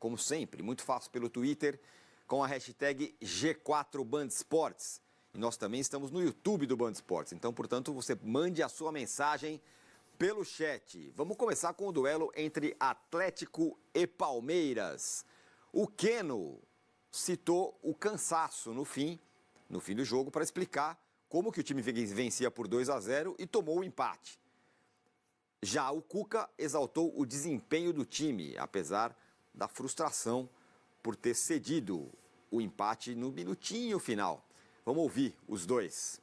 como sempre, muito fácil pelo Twitter, com a hashtag G4BandSports. E nós também estamos no YouTube do Band Esportes. Então, portanto, você mande a sua mensagem pelo chat. Vamos começar com o duelo entre Atlético e Palmeiras. O Keno citou o cansaço no fim do jogo para explicar como que o time vencia por 2-0 e tomou o empate. Já o Cuca exaltou o desempenho do time, apesar da frustração por ter cedido o empate no minutinho final. Vamos ouvir os dois.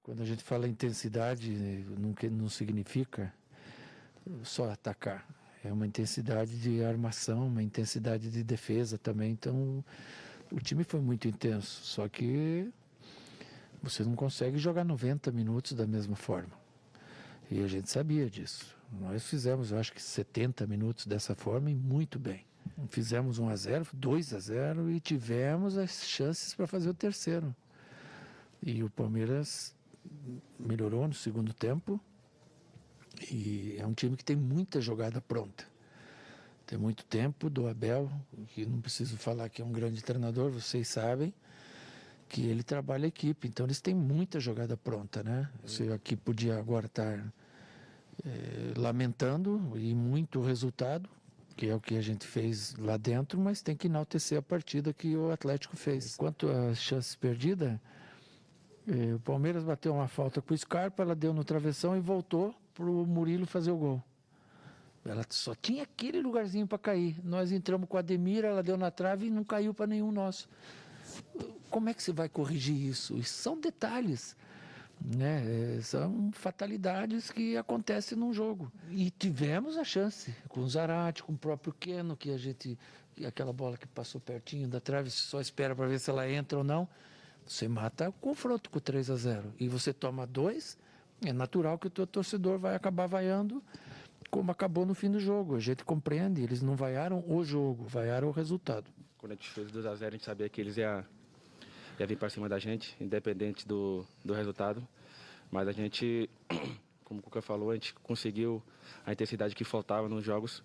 Quando a gente fala intensidade, não significa só atacar. É uma intensidade de armação, uma intensidade de defesa também. Então, o time foi muito intenso. Só que você não consegue jogar 90 minutos da mesma forma. E a gente sabia disso. Nós fizemos, eu acho que 70 minutos dessa forma e muito bem. Fizemos 1-0, 2-0 e tivemos as chances para fazer o terceiro. E o Palmeiras melhorou no segundo tempo e é um time que tem muita jogada pronta. Tem muito tempo do Abel, que não preciso falar que é um grande treinador, vocês sabem que ele trabalha a equipe, então eles têm muita jogada pronta, né? Você aqui podia agora estar lamentando e muito o resultado, que é o que a gente fez lá dentro, mas tem que enaltecer a partida que o Atlético fez. Quanto às chances perdidas, o Palmeiras bateu uma falta com o Scarpa, ela deu no travessão e voltou para o Murilo fazer o gol. Ela só tinha aquele lugarzinho para cair. Nós entramos com a Ademir, ela deu na trave e não caiu para nenhum nosso. Como é que você vai corrigir isso? Isso são detalhes, né? São fatalidades que acontecem num jogo. E tivemos a chance com o Zarate, com o próprio Keno, que aquela bola que passou pertinho da trave, só espera para ver se ela entra ou não. Você mata o confronto com 3-0 e você toma 2, é natural que o teu torcedor vai acabar vaiando como acabou no fim do jogo. A gente compreende, eles não vaiaram o jogo, vaiaram o resultado. Quando a gente fez 2-0, a gente sabia que eles iam vir para cima da gente, independente do resultado. Mas a gente, como o Cuca falou, a gente conseguiu a intensidade que faltava nos jogos.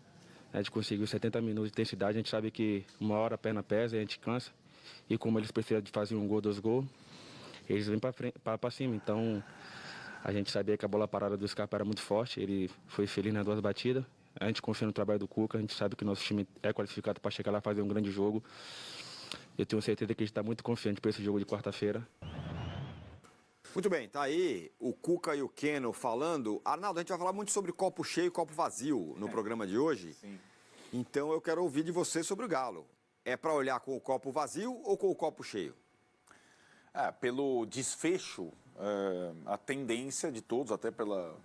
A gente conseguiu 70 minutos de intensidade, a gente sabe que uma hora a perna pesa e a gente cansa. E como eles precisam de fazer 1 gol, 2 gols, eles vêm para cima. Então, a gente sabia que a bola parada do Scarpa era muito forte, ele foi feliz nas 2 batidas. A gente confia no trabalho do Cuca, a gente sabe que o nosso time é qualificado para chegar lá e fazer um grande jogo. Eu tenho certeza que a gente está muito confiante para esse jogo de quarta-feira. Muito bem, tá aí o Cuca e o Keno falando. Arnaldo, a gente vai falar muito sobre copo cheio e copo vazio no programa de hoje. Sim. Então eu quero ouvir de você sobre o Galo. É para olhar com o copo vazio ou com o copo cheio? Pelo desfecho, a tendência de todos, até pela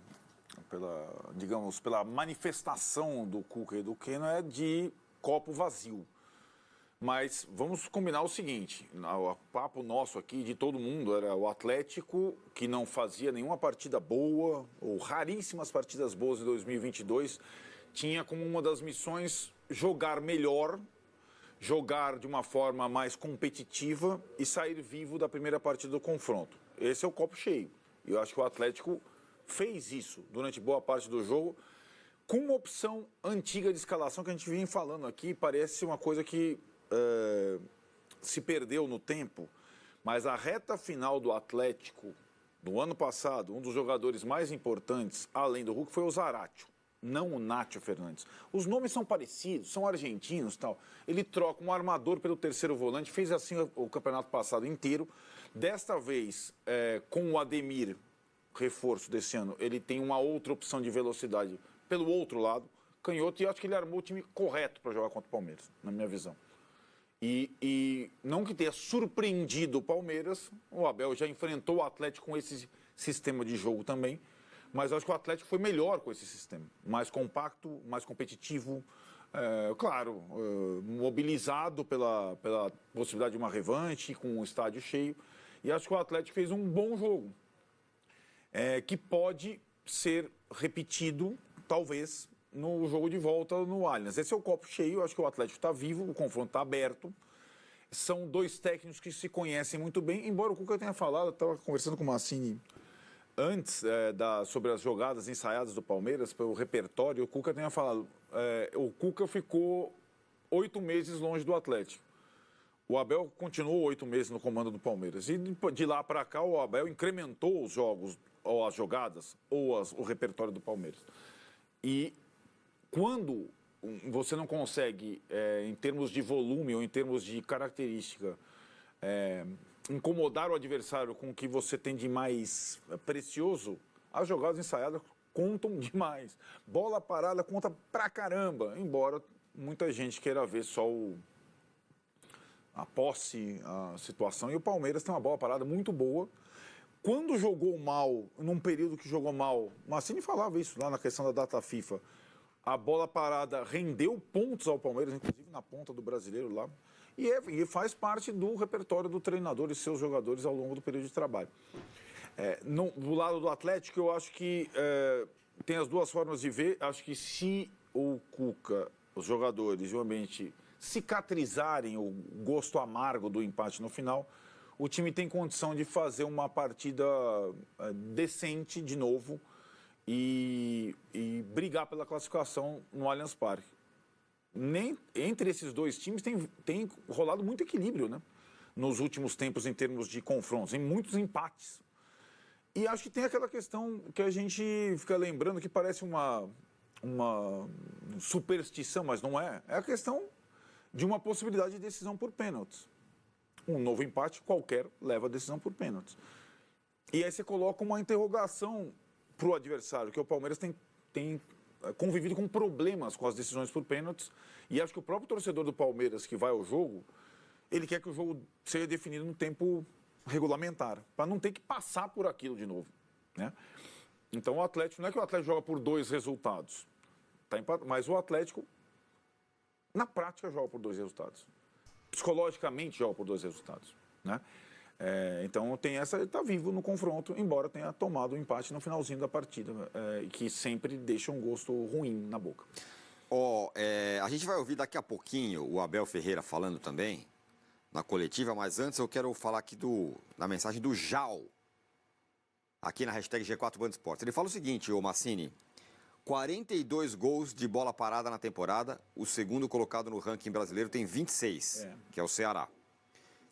manifestação do Cuca e do Keno, é de copo vazio. Mas vamos combinar o seguinte, o papo nosso aqui, de todo mundo, era o Atlético, que não fazia nenhuma partida boa, ou raríssimas partidas boas em 2022, tinha como uma das missões jogar melhor, jogar de uma forma mais competitiva e sair vivo da primeira partida do confronto. Esse é o copo cheio. E eu acho que o Atlético fez isso durante boa parte do jogo, com uma opção antiga de escalação que a gente vinha falando aqui, parece uma coisa que se perdeu no tempo, mas a reta final do Atlético, do ano passado, um dos jogadores mais importantes, além do Hulk, foi o Zarate. Não o Nacho Fernandes. Os nomes são parecidos, são argentinos e tal. Ele troca um armador pelo terceiro volante, fez assim o campeonato passado inteiro. Desta vez, com o Ademir, reforço desse ano, ele tem uma outra opção de velocidade pelo outro lado, canhoto, e acho que ele armou o time correto para jogar contra o Palmeiras, na minha visão. E não que tenha surpreendido o Palmeiras, o Abel já enfrentou o Atlético com esse sistema de jogo também, mas eu acho que o Atlético foi melhor com esse sistema. Mais compacto, mais competitivo, mobilizado pela possibilidade de uma revanche, com o estádio cheio. E acho que o Atlético fez um bom jogo, que pode ser repetido, talvez, no jogo de volta no Allianz. Esse é o copo cheio, acho que o Atlético está vivo, o confronto está aberto. São dois técnicos que se conhecem muito bem, embora o Cuca tenha falado, eu estava conversando com o Massini antes sobre as jogadas ensaiadas do Palmeiras, pelo repertório, o Cuca tenha falado, o Cuca ficou 8 meses longe do Atlético. O Abel continuou 8 meses no comando do Palmeiras. E de lá para cá, o Abel incrementou os jogos, ou as jogadas, ou o repertório do Palmeiras. E quando você não consegue, em termos de volume ou em termos de característica, incomodar o adversário com o que você tem de mais precioso, as jogadas ensaiadas contam demais. Bola parada conta pra caramba, embora muita gente queira ver só a posse, a situação. E o Palmeiras tem uma bola parada muito boa. Quando jogou mal, num período que jogou mal, Massini falava isso lá na questão da data FIFA, a bola parada rendeu pontos ao Palmeiras, inclusive na ponta do Brasileiro lá, e faz parte do repertório do treinador e seus jogadores ao longo do período de trabalho. Do lado do Atlético, eu acho que tem as duas formas de ver. Acho que se o Cuca, os jogadores e o ambiente cicatrizarem o gosto amargo do empate no final, o time tem condição de fazer uma partida decente de novo e brigar pela classificação no Allianz Parque. Entre esses dois times tem rolado muito equilíbrio, né? Nos últimos tempos em termos de confrontos, em muitos empates. E acho que tem aquela questão que a gente fica lembrando que parece uma superstição, mas não é. É a questão de uma possibilidade de decisão por pênaltis. Um novo empate qualquer leva a decisão por pênaltis. E aí você coloca uma interrogação para o adversário, que o Palmeiras tem convivido com problemas com as decisões por pênaltis. E acho que o próprio torcedor do Palmeiras que vai ao jogo, ele quer que o jogo seja definido no tempo regulamentar, para não ter que passar por aquilo de novo, né? Então o Atlético, não é que o Atlético joga por 2 resultados, mas o Atlético, na prática, joga por 2 resultados. Psicologicamente joga por 2 resultados, né? Então tem essa, ele está vivo no confronto, embora tenha tomado o empate no finalzinho da partida, que sempre deixa um gosto ruim na boca. A gente vai ouvir daqui a pouquinho o Abel Ferreira falando também na coletiva, mas antes eu quero falar aqui da mensagem do Jal, aqui na hashtag G4 Band Esportes. Ele fala o seguinte, ô Massini: 42 gols de bola parada na temporada, o segundo colocado no ranking brasileiro tem 26, que é o Ceará.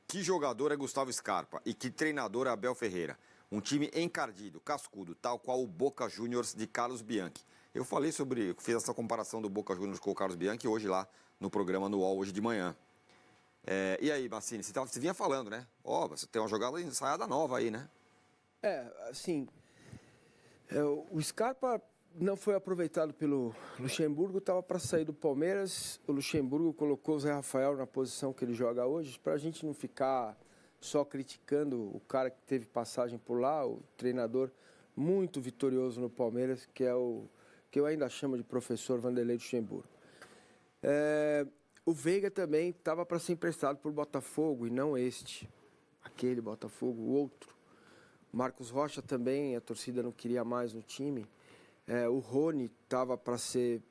Que jogador é Gustavo Scarpa e que treinador é Abel Ferreira? Um time encardido, cascudo, tal qual o Boca Juniors de Carlos Bianchi. Eu fiz essa comparação do Boca Juniors com o Carlos Bianchi hoje lá no programa no UOL, hoje de manhã. E aí, Massini, você vinha falando, né? Você tem uma jogada ensaiada nova aí, né? Assim, o Scarpa não foi aproveitado pelo Luxemburgo, estava para sair do Palmeiras. O Luxemburgo colocou o Zé Rafael na posição que ele joga hoje, para a gente não ficar só criticando o cara que teve passagem por lá, o treinador muito vitorioso no Palmeiras, que é o que eu ainda chamo de professor Vanderlei Luxemburgo. O Veiga também estava para ser emprestado por Botafogo, e não aquele Botafogo, o outro. Marcos Rocha também, a torcida não queria mais no time. O Rony estava para ser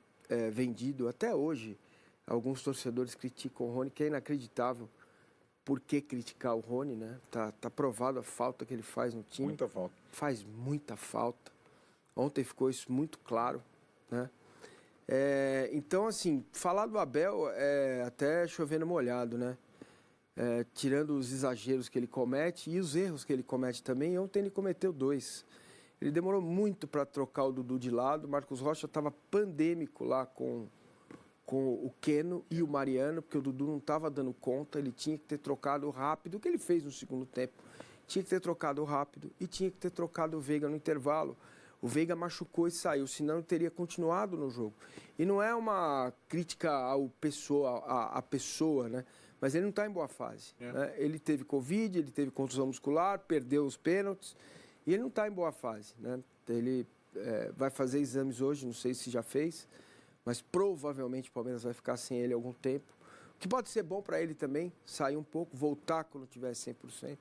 vendido até hoje. Alguns torcedores criticam o Rony, que é inacreditável. Por que criticar o Rony, né? Tá provado a falta que ele faz no time. Muita falta. Faz muita falta. Ontem ficou isso muito claro, né? Então, assim, falar do Abel é até chovendo molhado, né? Tirando os exageros que ele comete e os erros que ele comete também. Ontem ele cometeu 2. Ele demorou muito para trocar o Dudu de lado. O Marcos Rocha estava pandêmico lá com o Keno e o Mariano, porque o Dudu não estava dando conta. Ele tinha que ter trocado rápido, o que ele fez no segundo tempo. Tinha que ter trocado rápido e tinha que ter trocado o Veiga no intervalo. O Veiga machucou e saiu, senão ele teria continuado no jogo. E não é uma crítica à pessoa, né? Mas ele não está em boa fase. Né? Ele teve Covid, ele teve contusão muscular, perdeu os pênaltis. E ele não está em boa fase, né? Ele vai fazer exames hoje, não sei se já fez, mas provavelmente o Palmeiras vai ficar sem ele algum tempo. O que pode ser bom para ele também, sair um pouco, voltar quando tiver 100%.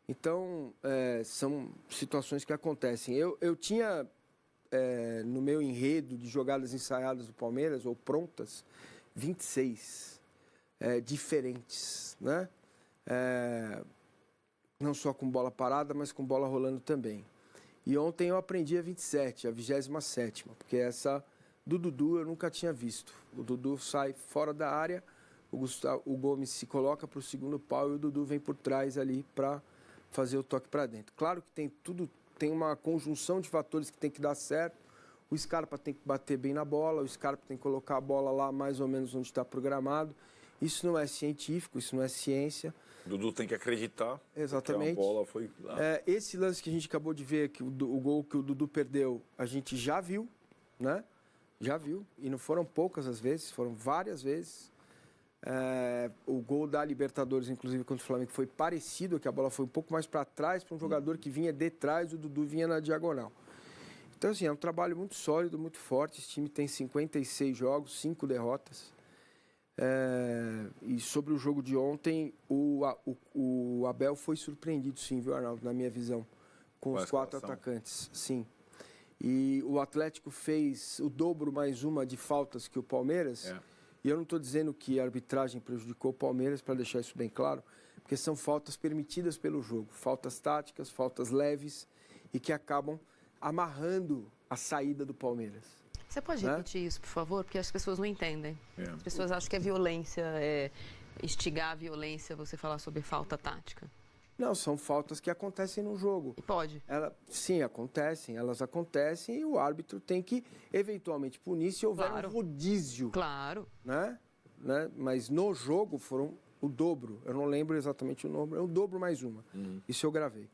Então, são situações que acontecem. Eu tinha, no meu enredo de jogadas ensaiadas do Palmeiras, ou prontas, 26 diferentes, né? Não só com bola parada, mas com bola rolando também. E ontem eu aprendi a 27, a 27ª, porque essa do Dudu eu nunca tinha visto. O Dudu sai fora da área, o Gomes se coloca para o segundo pau e o Dudu vem por trás ali para fazer o toque para dentro. Claro que tem uma conjunção de fatores que tem que dar certo. O Scarpa tem que bater bem na bola, o Scarpa tem que colocar a bola lá mais ou menos onde está programado. Isso não é científico, isso não é ciência. O Dudu tem que acreditar. Exatamente. Que a bola foi lá. Esse lance que a gente acabou de ver, que o gol que o Dudu perdeu, a gente já viu, né? Já viu. E não foram poucas as vezes, foram várias vezes. O gol da Libertadores, inclusive, contra o Flamengo, foi parecido, que a bola foi um pouco mais para trás, para um jogador que vinha de trás, o Dudu vinha na diagonal. Então, assim, é um trabalho muito sólido, muito forte. Esse time tem 56 jogos, 5 derrotas. E sobre o jogo de ontem, o Abel foi surpreendido, sim, viu, Arnaldo, na minha visão, com os 4 atacantes, sim. E o Atlético fez o dobro mais uma de faltas que o Palmeiras. E eu não estou dizendo que a arbitragem prejudicou o Palmeiras, para deixar isso bem claro, porque são faltas permitidas pelo jogo, faltas táticas, faltas leves e que acabam amarrando a saída do Palmeiras. Você pode repetir isso, por favor? Porque as pessoas não entendem. As pessoas acham que é violência, instigar a violência, você falar sobre falta tática. Não, são faltas que acontecem no jogo. E pode? Sim, acontecem. Elas acontecem e o árbitro tem que, eventualmente, punir se houver um rodízio. Claro. Né? Mas no jogo foram o dobro. Eu não lembro exatamente o número. É o dobro mais uma. Isso eu gravei.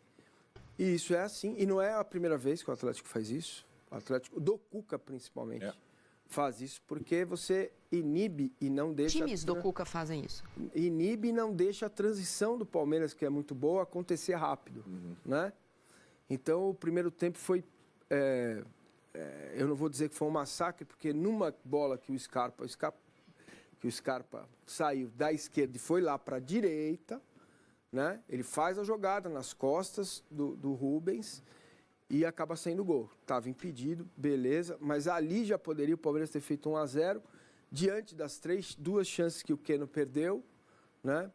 E isso é assim. E não é a primeira vez que o Atlético faz isso. O Atlético, do Cuca, principalmente, faz isso porque você inibe e não deixa... Times do Cuca fazem isso. Inibe e não deixa a transição do Palmeiras, que é muito boa, acontecer rápido, né? Então, o primeiro tempo foi... eu não vou dizer que foi um massacre, porque numa bola que o Scarpa saiu da esquerda e foi lá para a direita, né? Ele faz a jogada nas costas do Rubens e acaba saindo gol. Estava impedido, beleza, mas ali já poderia o Palmeiras ter feito 1-0 diante das 2 chances que o Keno perdeu, né?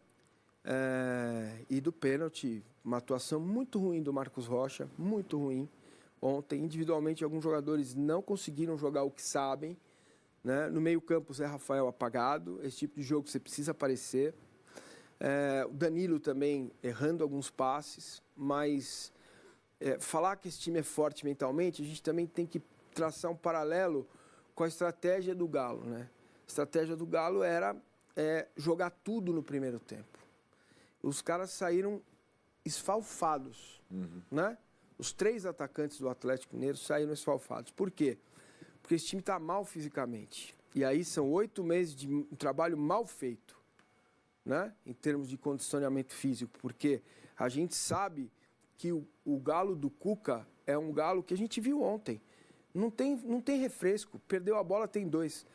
E do pênalti, uma atuação muito ruim do Marcos Rocha, muito ruim. Ontem, individualmente, alguns jogadores não conseguiram jogar o que sabem, né? No meio-campo, o Zé Rafael apagado. Esse tipo de jogo você precisa aparecer. O Danilo também errando alguns passes, mas falar que esse time é forte mentalmente, a gente também tem que traçar um paralelo com a estratégia do Galo, né? A estratégia do Galo era jogar tudo no primeiro tempo. Os caras saíram esfalfados, né? Os 3 atacantes do Atlético Mineiro saíram esfalfados. Por quê? Porque esse time está mal fisicamente. E aí são 8 meses de um trabalho mal feito, né? Em termos de condicionamento físico. Porque a gente sabe que o Galo do Cuca é um Galo que a gente viu ontem. Não tem refresco. Perdeu a bola, tem 2.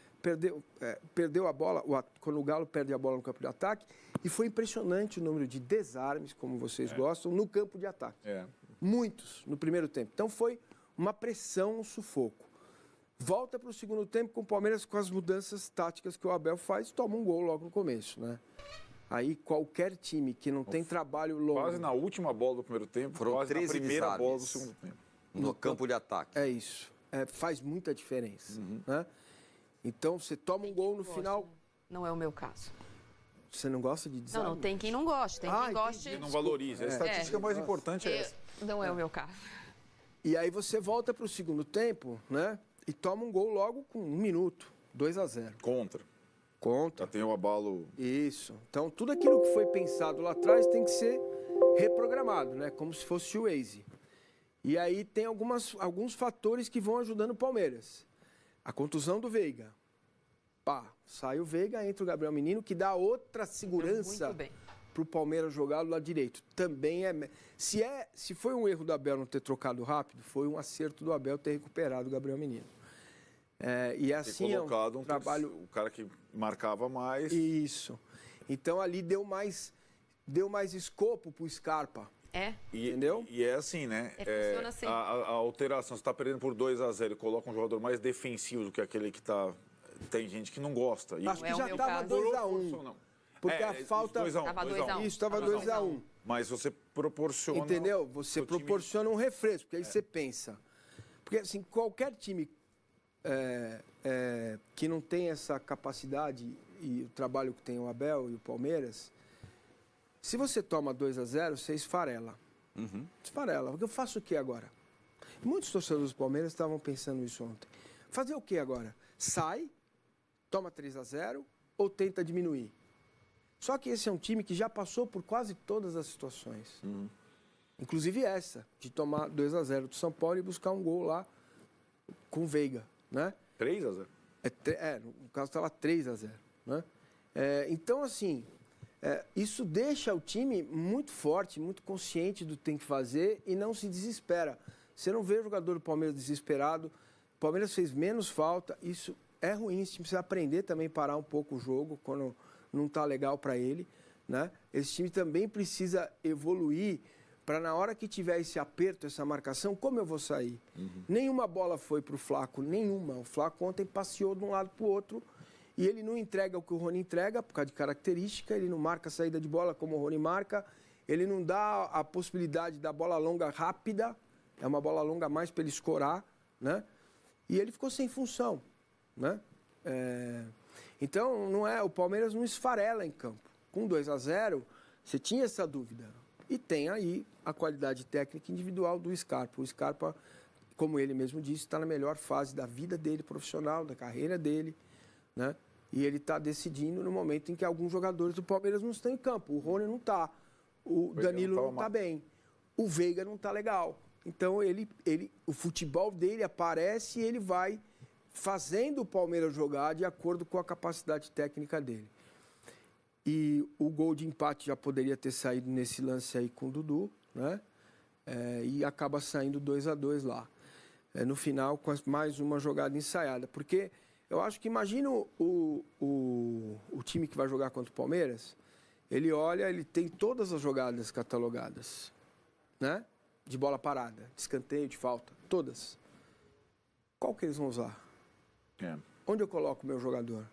Perdeu a bola, quando o Galo perde a bola no campo de ataque, e foi impressionante o número de desarmes, como vocês gostam, no campo de ataque. Muitos no primeiro tempo. Então foi uma pressão, um sufoco. Volta para o segundo tempo com o Palmeiras, com as mudanças táticas que o Abel faz, toma um gol logo no começo, né? Aí qualquer time que não tem trabalho longo... Quase na última bola do primeiro tempo, foram quase 13 na primeira desarmes bola do segundo tempo. No campo de ataque. É isso. Faz muita diferença, né? Então, você toma um gol no final... Não é o meu caso. Você não gosta de desarme? Não, tem quem não goste. Tem quem goste... Quem não valoriza. A estatística mais importante é essa. Não é o meu caso. E aí você volta para o segundo tempo, né? E toma um gol logo com 1 minuto. 2-0. Contra. Já tem o abalo... Isso. Então, tudo aquilo que foi pensado lá atrás tem que ser reprogramado, né? Como se fosse o Waze. E aí tem alguns fatores que vão ajudando o Palmeiras. A contusão do Veiga. Sai o Veiga, entra o Gabriel Menino, que dá outra segurança para o Palmeiras jogar do lado direito. Também se foi um erro do Abel não ter trocado rápido, foi um acerto do Abel ter recuperado o Gabriel Menino. E assim é um trabalho... O cara que marcava mais... Isso. Então ali deu mais escopo para o Scarpa. Entendeu? E é assim, né? Funciona assim. A alteração, você está perdendo por 2-0 e coloca um jogador mais defensivo do que aquele que está... Tem gente que não gosta. Acho que já estava 2-1. Porque a falta... Estava 2-1. Isso, estava 2-1. Mas você proporciona... Entendeu? Você proporciona um refresco, porque aí você pensa. Porque, assim, qualquer time que não tem essa capacidade e o trabalho que tem o Abel e o Palmeiras, se você toma 2-0, você esfarela. Esfarela. Eu faço o que agora? Muitos torcedores do Palmeiras estavam pensando isso ontem. Fazer o que agora? Sai, toma 3-0 ou tenta diminuir? Só que esse é um time que já passou por quase todas as situações. Inclusive essa, de tomar 2-0 do São Paulo e buscar um gol lá com o Veiga, né? 3-0. No caso estava 3-0, né? Então, assim, isso deixa o time muito forte, muito consciente do que tem que fazer e não se desespera. Você não vê o jogador do Palmeiras desesperado. O Palmeiras fez menos falta. Isso é ruim. Esse time precisa aprender também a parar um pouco o jogo quando não está legal para ele, né? Esse time também precisa evoluir para na hora que tiver esse aperto, essa marcação, como eu vou sair? Nenhuma bola foi para o Flaco, nenhuma. O Flaco ontem passeou de um lado para o outro e ele não entrega o que o Rony entrega por causa de característica, ele não marca a saída de bola como o Rony marca, ele não dá a possibilidade da bola longa rápida, é uma bola longa mais para ele escorar, né? E ele ficou sem função, né? Então, o Palmeiras não esfarela em campo. Com 2-0, você tinha essa dúvida. E tem aí a qualidade técnica individual do Scarpa. O Scarpa, como ele mesmo disse, está na melhor fase da vida dele profissional, da carreira dele, né? E ele está decidindo no momento em que alguns jogadores do Palmeiras não estão em campo. O Rony não está, o Danilo não está bem, o Veiga não está legal. Então, o futebol dele aparece e ele vai fazendo o Palmeiras jogar de acordo com a capacidade técnica dele. E o gol de empate já poderia ter saído nesse lance aí com o Dudu, né? E acaba saindo 2-2 lá. No final, com mais uma jogada ensaiada. Porque eu acho que imagina o time que vai jogar contra o Palmeiras, ele olha, ele tem todas as jogadas catalogadas, né? De bola parada, de escanteio, de falta, todas. Qual que eles vão usar? Onde eu coloco o meu jogador?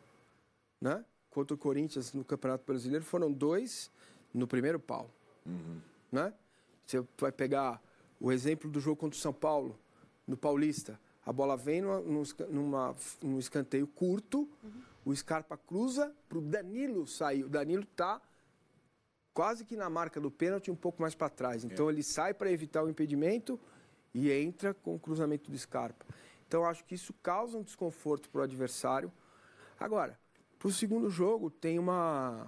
Né? Contra o Corinthians no Campeonato Brasileiro foram 2 no primeiro pau. Né? Você vai pegar o exemplo do jogo contra o São Paulo, no Paulista. A bola vem num escanteio curto, o Scarpa cruza para o Danilo sair. O Danilo está quase que na marca do pênalti, um pouco mais para trás. Então ele sai para evitar o impedimento e entra com o cruzamento do Scarpa. Então acho que isso causa um desconforto para o adversário. Agora, para o segundo jogo tem uma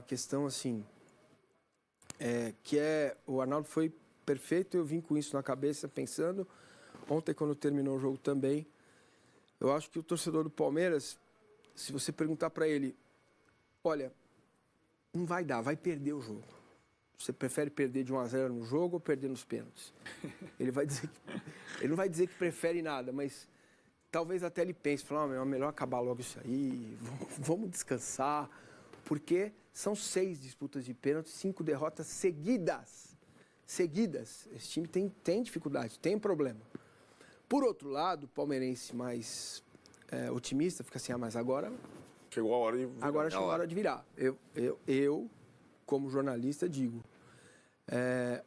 questão assim, o Arnaldo foi perfeito, eu vim com isso na cabeça pensando. Ontem, quando terminou o jogo também, eu acho que o torcedor do Palmeiras, se você perguntar para ele, olha, não vai dar, vai perder o jogo. Você prefere perder de 1-0 no jogo ou perder nos pênaltis? Ele não vai dizer que prefere nada, mas talvez até ele pense, é melhor acabar logo isso aí, vamos descansar, porque são 6 disputas de pênalti, 5 derrotas seguidas. Esse time tem dificuldade, tem problema. Por outro lado, o palmeirense mais otimista fica assim, mas agora... Chegou a hora de virar. Agora chegou a hora de virar. Eu como jornalista, digo,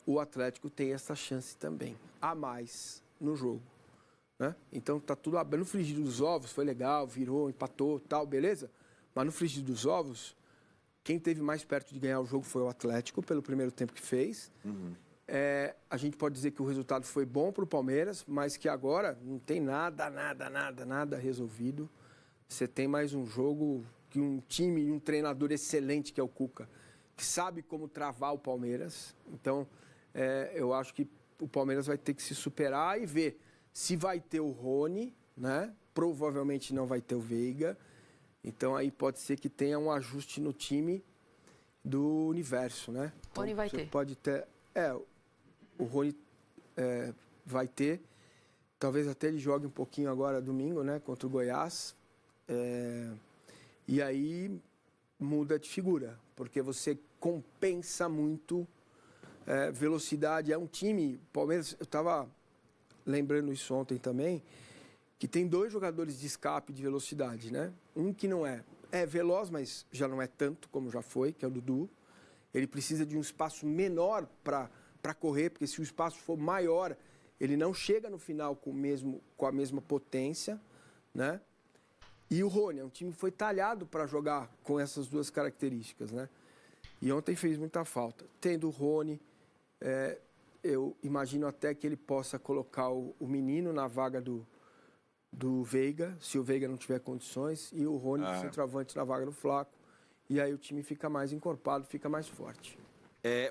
o Atlético tem essa chance também, a mais no jogo. Né? Então tá tudo aberto. No frigir dos ovos foi legal, virou, empatou, tal, beleza? Mas no frigir dos ovos, quem teve mais perto de ganhar o jogo foi o Atlético, pelo primeiro tempo que fez. A gente pode dizer que o resultado foi bom para o Palmeiras, mas que agora não tem nada resolvido. Você tem mais um jogo que um time e um treinador excelente, que é o Cuca, que sabe como travar o Palmeiras. Então, eu acho que o Palmeiras vai ter que se superar e ver se vai ter o Rony, né? Provavelmente não vai ter o Veiga. Então, aí pode ser que tenha um ajuste no time do universo, né? Então, Rony vai ter. Pode ter... o Rony vai ter. Talvez até ele jogue um pouquinho agora, domingo, né? Contra o Goiás. E aí muda de figura, porque você compensa muito velocidade. É um time, Palmeiras, eu estava lembrando isso ontem também, que tem 2 jogadores de escape de velocidade, né? Um que não é veloz, mas já não é tanto como já foi, que é o Dudu. Ele precisa de um espaço menor para correr, porque se o espaço for maior, ele não chega no final com a mesma potência, né? E o Rony, é um time que foi talhado para jogar com essas duas características, né? E ontem fez muita falta. Tendo o Rony, eu imagino até que ele possa colocar o menino na vaga do Veiga, se o Veiga não tiver condições, e o Rony, centroavante, na vaga do Flaco. E aí o time fica mais encorpado, fica mais forte.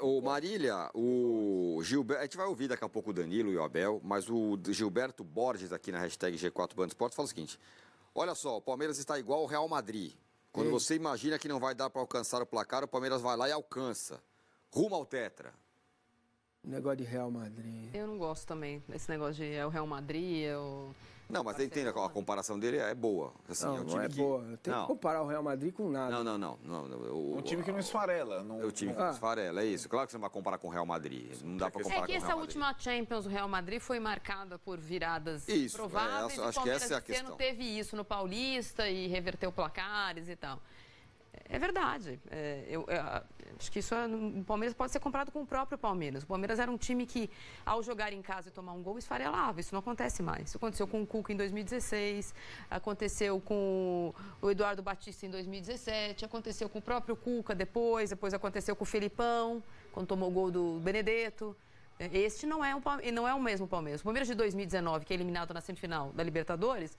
O Marília, o Gilberto, a gente vai ouvir daqui a pouco o Danilo e o Abel, mas o Gilberto Borges aqui na hashtag G4 Band Esportes fala o seguinte: olha só, o Palmeiras está igual ao Real Madrid. Quando você imagina que não vai dar para alcançar o placar, o Palmeiras vai lá e alcança. Rumo ao tetra. Negócio de Real Madrid. Eu não gosto também desse negócio de é o Real Madrid, é o... Não, mas entende, a comparação dele é boa. Assim, Não, é um time não é boa. Tem que comparar o Real Madrid com nada. Não. Um time que não esfarela. É o time que não esfarela, é isso. Claro que você não vai comparar com o Real Madrid. Não dá para comparar com o Real Madrid. É que essa última Champions, o Real Madrid, foi marcada por viradas isso, prováveis. Acho que essa é a questão. O Palmeiras teve isso no Paulista e reverteu placares e tal. É verdade. Eu acho que isso o Palmeiras pode ser comparado com o próprio Palmeiras. O Palmeiras era um time que, ao jogar em casa e tomar um gol, esfarelava. Isso não acontece mais. Isso aconteceu com o Cuca em 2016, aconteceu com o Eduardo Batista em 2017, aconteceu com o próprio Cuca depois aconteceu com o Felipão, quando tomou o gol do Benedetto. Este não é o mesmo Palmeiras. O Palmeiras de 2019, que é eliminado na semifinal da Libertadores,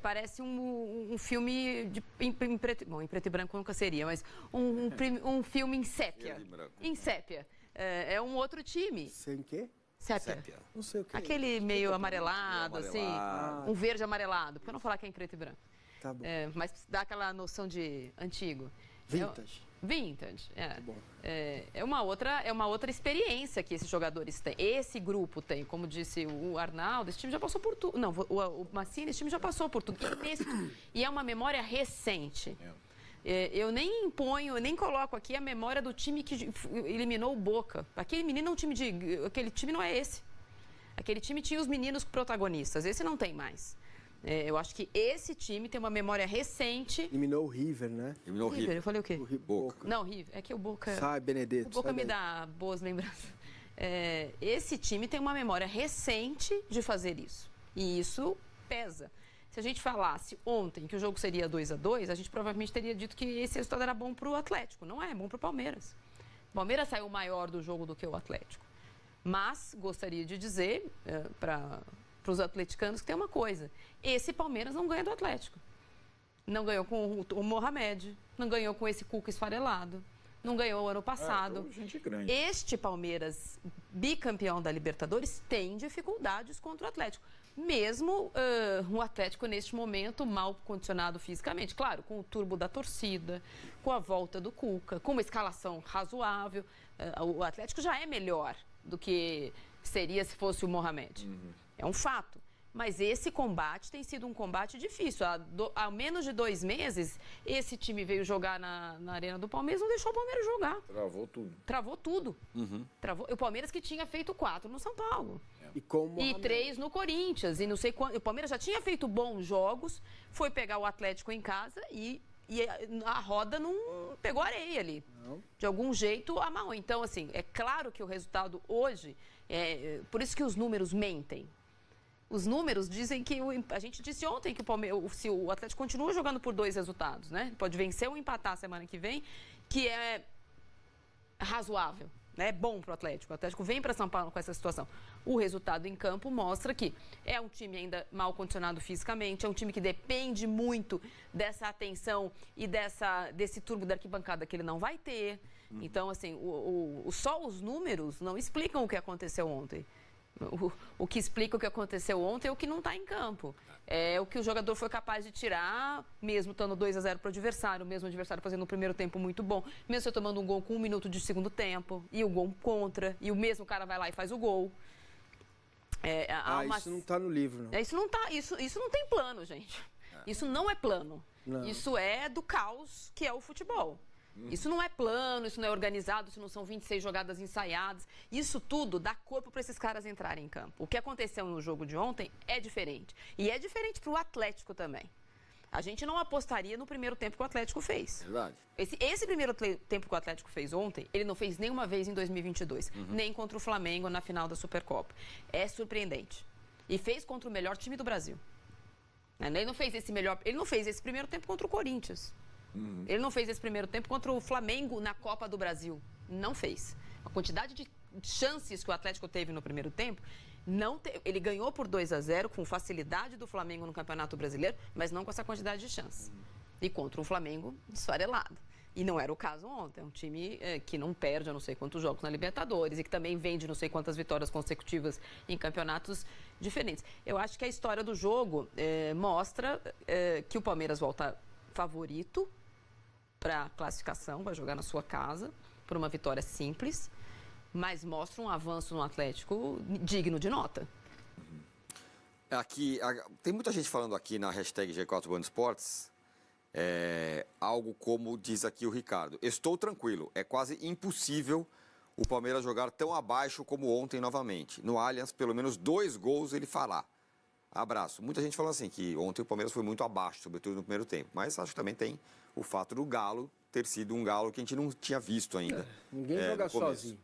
parece um filme em preto e branco nunca seria, mas um filme em sépia. Em sépia. É um outro time. Sem quê? Sépia. Não sei o que. Aquele meio amarelado, assim, um verde amarelado. Por que eu não falar que é em preto e branco? Tá bom. Mas dá aquela noção de antigo. Vintage. Vintage, Tá bom. é uma outra experiência que esses jogadores têm. Esse grupo tem, como disse o Arnaldo, esse time já passou por tudo. Não, o Mancini, esse time já passou por tudo. E é uma memória recente. Eu nem imponho, eu nem coloco aqui a memória do time que eliminou o Boca. Aquele time não é esse. Aquele time tinha os meninos protagonistas. Esse não tem mais. Eu acho que esse time tem uma memória recente. Eliminou o River, né? Eliminou o River. Eu falei o quê? O Boca. Não, River. É que o Boca... Sai, Benedetto. O Boca me dá boas lembranças. Esse time tem uma memória recente de fazer isso. E isso pesa. Se a gente falasse ontem que o jogo seria 2-2, a gente provavelmente teria dito que esse resultado era bom para o Atlético. Não é bom para o Palmeiras. O Palmeiras saiu maior do jogo do que o Atlético. Mas gostaria de dizer para os atleticanos que tem uma coisa: esse Palmeiras não ganha do Atlético. Não ganhou com o Mohamed, não ganhou com esse Cuca esfarelado, não ganhou ano passado. Gente grande. Este Palmeiras, bicampeão da Libertadores, tem dificuldades contra o Atlético. Mesmo o Atlético, neste momento, mal condicionado fisicamente. Claro, com o turbo da torcida, com a volta do Cuca, com uma escalação razoável. O Atlético já é melhor do que seria se fosse o Mohamed. É um fato. Mas esse combate tem sido um combate difícil. Há menos de 2 meses, esse time veio jogar na Arena do Palmeiras, não deixou o Palmeiras jogar. Travou tudo. O Palmeiras que tinha feito 4 no São Paulo. E 3 no Corinthians. E não sei quando. O Palmeiras já tinha feito bons jogos, foi pegar o Atlético em casa e a roda não pegou areia ali. Não. De algum jeito, amarrou. Então, assim, é claro que o resultado hoje... por isso que os números mentem. Os números dizem que... A gente disse ontem que se o Atlético continua jogando por 2 resultados, né? Pode vencer ou empatar semana que vem, que é razoável, né? É bom para o Atlético. O Atlético vem para São Paulo com essa situação. O resultado em campo mostra que é um time ainda mal condicionado fisicamente, é um time que depende muito dessa atenção e desse turbo da arquibancada que ele não vai ter. Então, assim, só os números não explicam o que aconteceu ontem. O que explica o que aconteceu ontem é o que não está em campo. É o que o jogador foi capaz de tirar, mesmo estando 2-0 para o adversário, mesmo o adversário fazendo um primeiro tempo muito bom, mesmo você tomando um gol com 1 minuto de segundo tempo, e o gol contra, e o mesmo cara vai lá e faz o gol. Isso não está no livro, não. Isso não tem plano, gente. Isso não é plano. Não. Isso é do caos que é o futebol. Isso não é plano, isso não é organizado, isso não são 26 jogadas ensaiadas. Isso tudo dá corpo para esses caras entrarem em campo. O que aconteceu no jogo de ontem é diferente. E é diferente para o Atlético também. A gente não apostaria no primeiro tempo que o Atlético fez. Verdade. Esse primeiro tempo que o Atlético fez ontem, ele não fez nenhuma vez em 2022. Nem contra o Flamengo na final da Supercopa. É surpreendente. E fez contra o melhor time do Brasil. Ele não fez esse primeiro tempo contra o Corinthians. Ele não fez esse primeiro tempo contra o Flamengo na Copa do Brasil. Não fez. A quantidade de chances que o Atlético teve no primeiro tempo, ele ganhou por 2-0 com facilidade do Flamengo no Campeonato Brasileiro, mas não com essa quantidade de chances. E contra um Flamengo desfarelado. E não era o caso ontem. É um time que não perde, eu não sei quantos jogos na Libertadores e que também vende não sei quantas vitórias consecutivas em campeonatos diferentes. Eu acho que a história do jogo mostra que o Palmeiras volta favorito para a classificação, vai jogar na sua casa por uma vitória simples, mas mostra um avanço no Atlético digno de nota. Aqui, tem muita gente falando aqui na hashtag G4 Band Esportes, algo como diz aqui o Ricardo. Estou tranquilo, é quase impossível o Palmeiras jogar tão abaixo como ontem novamente. No Allianz, pelo menos 2 gols ele fará. Abraço. Muita gente falou assim que ontem o Palmeiras foi muito abaixo, sobretudo no primeiro tempo. Mas acho que também tem o fato do Galo ter sido um Galo que a gente não tinha visto ainda. Ninguém joga sozinho.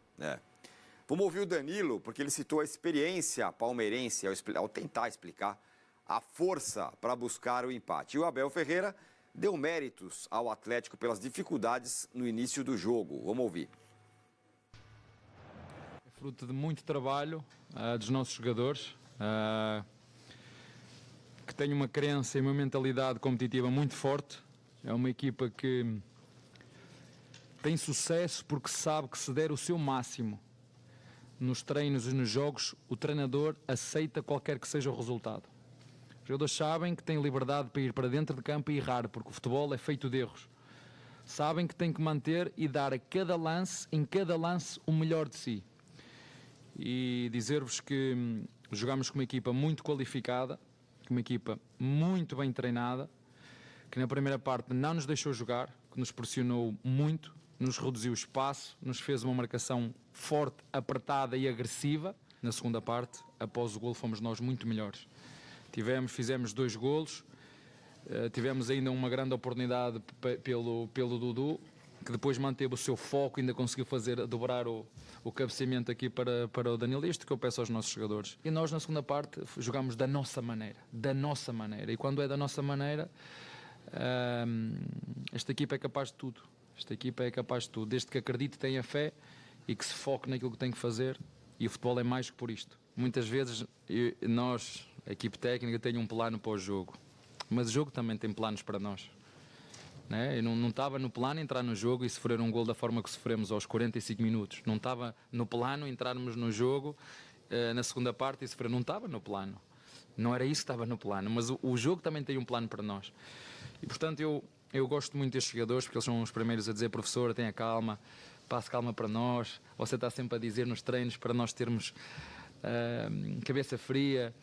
Vamos ouvir o Danilo, porque ele citou a experiência palmeirense ao tentar explicar a força para buscar o empate. E o Abel Ferreira deu méritos ao Atlético pelas dificuldades no início do jogo. Vamos ouvir. É fruto de muito trabalho dos nossos jogadores, que tem uma crença e uma mentalidade competitiva muito forte. É uma equipa que tem sucesso porque sabe que se der o seu máximo nos treinos e nos jogos, o treinador aceita qualquer que seja o resultado. Os jogadores sabem que têm liberdade para ir para dentro de campo e errar, porque o futebol é feito de erros. Sabem que têm que manter e dar em cada lance, o melhor de si. E dizer-vos que jogamos com uma equipa muito qualificada, com uma equipa muito bem treinada, que na primeira parte não nos deixou jogar, que nos pressionou muito, nos reduziu o espaço, nos fez uma marcação forte, apertada e agressiva. Na segunda parte, após o golo, fomos nós muito melhores. Fizemos 2 golos, tivemos ainda uma grande oportunidade pelo Dudu, que depois manteve o seu foco e ainda conseguiu dobrar o cabeceamento aqui para o Danilo. Isto que eu peço aos nossos jogadores. E nós, na segunda parte, jogamos da nossa maneira. E quando é da nossa maneira, esta equipa é capaz de tudo. Desde que acredite, tenha fé e que se foque naquilo que tem que fazer. E o futebol é mais que por isto. Muitas vezes nós, a equipe técnica, tem um plano para o jogo. Mas o jogo também tem planos para nós. Eu não estava no plano entrar no jogo e sofrer um gol da forma que sofremos aos 45 minutos. Não estava no plano entrarmos no jogo na segunda parte e sofrer. Não estava no plano. Não era isso que estava no plano. Mas o jogo também tem um plano para nós. E, portanto, eu gosto muito destes jogadores, porque eles são os primeiros a dizer: professor, tenha calma, passe calma para nós. Você está sempre a dizer nos treinos para nós termos cabeça fria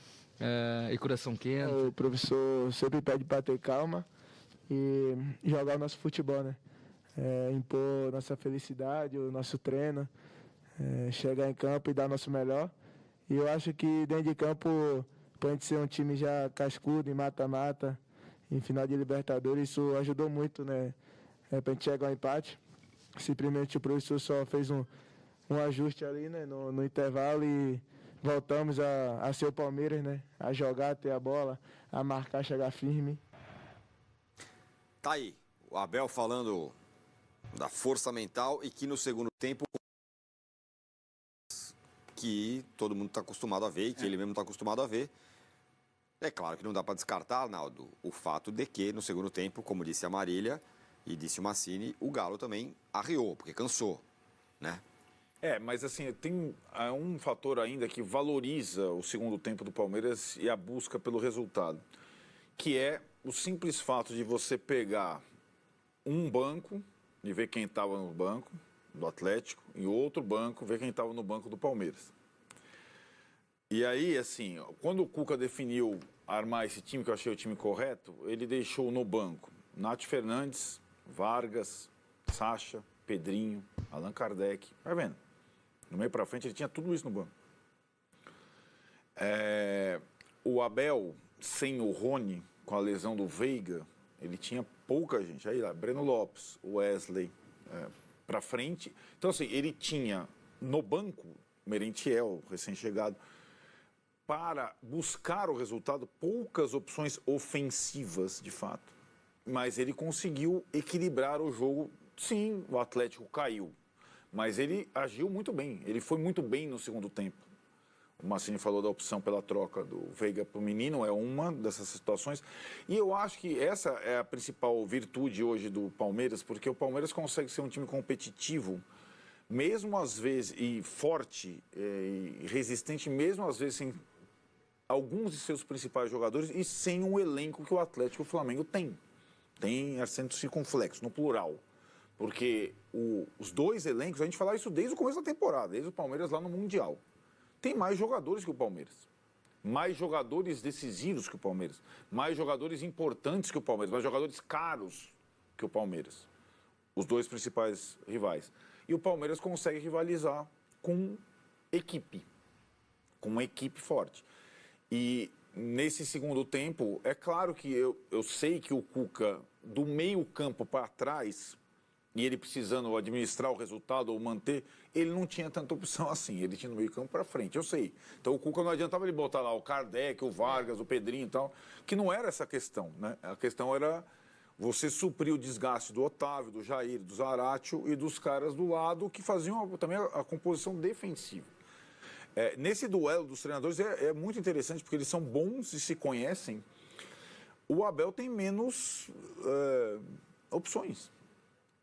e coração quente. O professor sempre pede para ter calma e jogar o nosso futebol, né? Impor nossa felicidade, o nosso treino, chegar em campo e dar nosso melhor. E eu acho que dentro de campo, para a gente ser um time já cascudo, em mata-mata, em final de Libertadores, isso ajudou muito, né? Para a gente chegar ao empate. Simplesmente o professor só fez um ajuste ali, né? No intervalo, e voltamos a ser o Palmeiras, né? A jogar, ter a bola, a marcar, chegar firme. Tá aí, o Abel falando da força mental e que no segundo tempo que todo mundo está acostumado a ver e que ele mesmo está acostumado a ver. É claro que não dá para descartar, Arnaldo, o fato de que no segundo tempo, como disse a Marília e disse o Massini, o Galo também arriou, porque cansou, né? Mas assim, tem um fator ainda que valoriza o segundo tempo do Palmeiras e a busca pelo resultado, que é o simples fato de você pegar um banco e ver quem estava no banco do Atlético e outro banco, ver quem estava no banco do Palmeiras. E aí, assim, quando o Cuca definiu armar esse time, que eu achei o time correto, ele deixou no banco Nath Fernandes, Vargas, Sacha, Pedrinho, Allan Kardec. Vai vendo? No meio para frente ele tinha tudo isso no banco. O Abel, sem o Rony, com a lesão do Veiga, ele tinha pouca gente. Aí lá, Breno Lopes, Wesley, para frente. Então, assim, ele tinha no banco Merentiel, recém-chegado, para buscar o resultado, poucas opções ofensivas, de fato. Mas ele conseguiu equilibrar o jogo. Sim, o Atlético caiu, mas ele agiu muito bem. Ele foi muito bem no segundo tempo. O Massini falou da opção pela troca do Veiga para o Menino, é uma dessas situações. E eu acho que essa é a principal virtude hoje do Palmeiras, porque o Palmeiras consegue ser um time competitivo, mesmo às vezes, e forte, e resistente, mesmo às vezes sem alguns de seus principais jogadores e sem um elenco que o Atlético e o Flamengo têm. Tem acento circunflexo, no plural. Porque os dois elencos, a gente fala isso desde o começo da temporada, desde o Palmeiras lá no Mundial. Tem mais jogadores que o Palmeiras. Mais jogadores decisivos que o Palmeiras. Mais jogadores importantes que o Palmeiras. Mais jogadores caros que o Palmeiras. Os dois principais rivais. E o Palmeiras consegue rivalizar com equipe. Com uma equipe forte. E nesse segundo tempo, é claro que eu sei que o Cuca, do meio campo para trás, e ele precisando administrar o resultado ou manter, ele não tinha tanta opção assim. Ele tinha no meio campo para frente, eu sei. Então o Cuca não adiantava ele botar lá o Kardec, o Vargas, o Pedrinho e tal, que não era essa a questão, né? A questão era você suprir o desgaste do Otávio, do Jair, do Zaratio e dos caras do lado que faziam também a composição defensiva. Nesse duelo dos treinadores é muito interessante porque eles são bons e se conhecem. O Abel tem menos opções.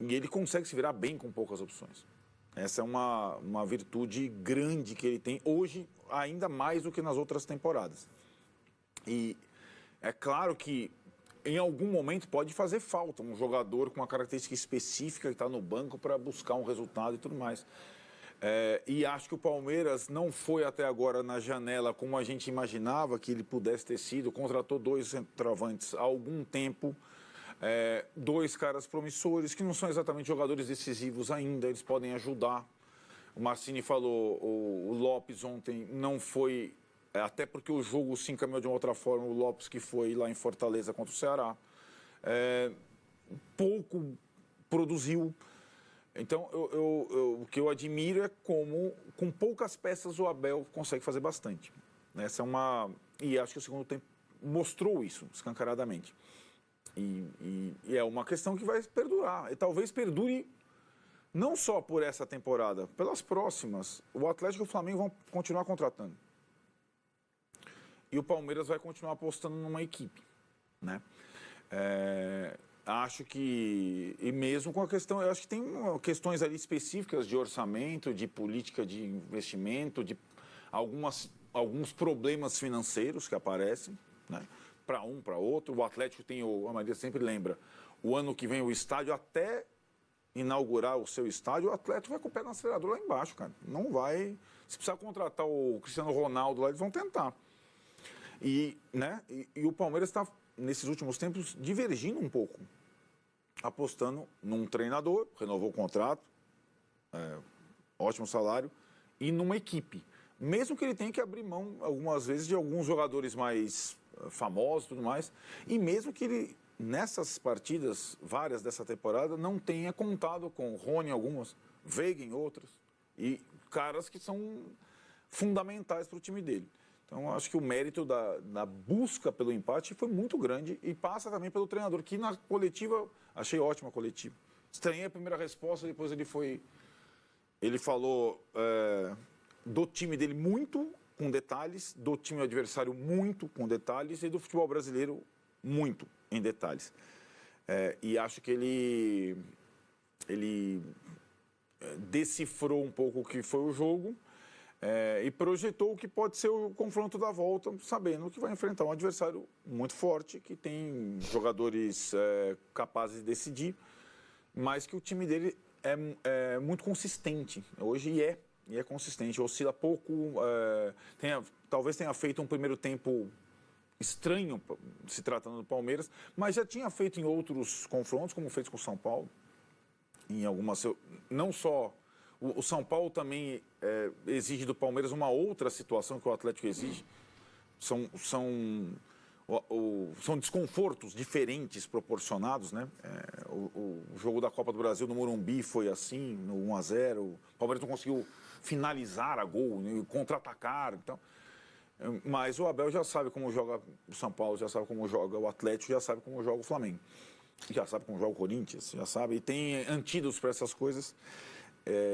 E ele consegue se virar bem com poucas opções. Essa é uma virtude grande que ele tem hoje, ainda mais do que nas outras temporadas. E é claro que em algum momento pode fazer falta um jogador com uma característica específica que está no banco para buscar um resultado e tudo mais. E acho que o Palmeiras não foi até agora na janela como a gente imaginava que ele pudesse ter sido. Contratou 2 centroavantes há algum tempo. 2 caras promissores, que não são exatamente jogadores decisivos ainda, eles podem ajudar. O Massini falou, o Lopes ontem não foi, até porque o jogo se encaminhou de uma outra forma, o Lopes que foi lá em Fortaleza contra o Ceará. Pouco produziu. Então, o que eu admiro é como, com poucas peças, o Abel consegue fazer bastante. Essa é e acho que o segundo tempo mostrou isso, escancaradamente. E é uma questão que vai perdurar. E talvez perdure não só por essa temporada, pelas próximas. O Atlético e o Flamengo vão continuar contratando. E o Palmeiras vai continuar apostando numa equipe, né? Acho que... E mesmo com a questão... Eu acho que tem questões ali específicas de orçamento, de política de investimento, de alguns problemas financeiros que aparecem, né? Para um, para outro. O Atlético tem, a Maria sempre lembra, o ano que vem o estádio, até inaugurar o seu estádio, o Atlético vai com o pé no acelerador lá embaixo, cara. Não vai... Se precisar contratar o Cristiano Ronaldo lá, eles vão tentar. E o Palmeiras está, nesses últimos tempos, divergindo um pouco. Apostando num treinador, renovou o contrato, ótimo salário, e numa equipe. Mesmo que ele tenha que abrir mão, algumas vezes, de alguns jogadores mais famosos e tudo mais, e mesmo que ele, nessas partidas, várias dessa temporada, não tenha contado com Rony algumas, Veiga em outras, e caras que são fundamentais para o time dele. Então, acho que o mérito da busca pelo empate foi muito grande e passa também pelo treinador, que na coletiva, achei ótima a coletiva. Estranhei a primeira resposta, depois ele falou do time dele muito com detalhes, do time adversário muito com detalhes e do futebol brasileiro muito em detalhes. E acho que ele decifrou um pouco o que foi o jogo e projetou o que pode ser o confronto da volta, sabendo que vai enfrentar um adversário muito forte, que tem jogadores capazes de decidir, mas que o time dele é muito consistente hoje e é consistente, oscila pouco, talvez tenha feito um primeiro tempo estranho, se tratando do Palmeiras, mas já tinha feito em outros confrontos, como fez com o São Paulo, em algumas, não só, o São Paulo também exige do Palmeiras uma outra situação que o Atlético exige, são desconfortos diferentes proporcionados, né? O jogo da Copa do Brasil no Morumbi foi assim, no 1-0, o Palmeiras não conseguiu finalizar a gol, contra-atacar, então... Mas o Abel já sabe como joga o São Paulo, já sabe como joga o Atlético, já sabe como joga o Flamengo. Já sabe como joga o Corinthians, já sabe. E tem antídotos para essas coisas.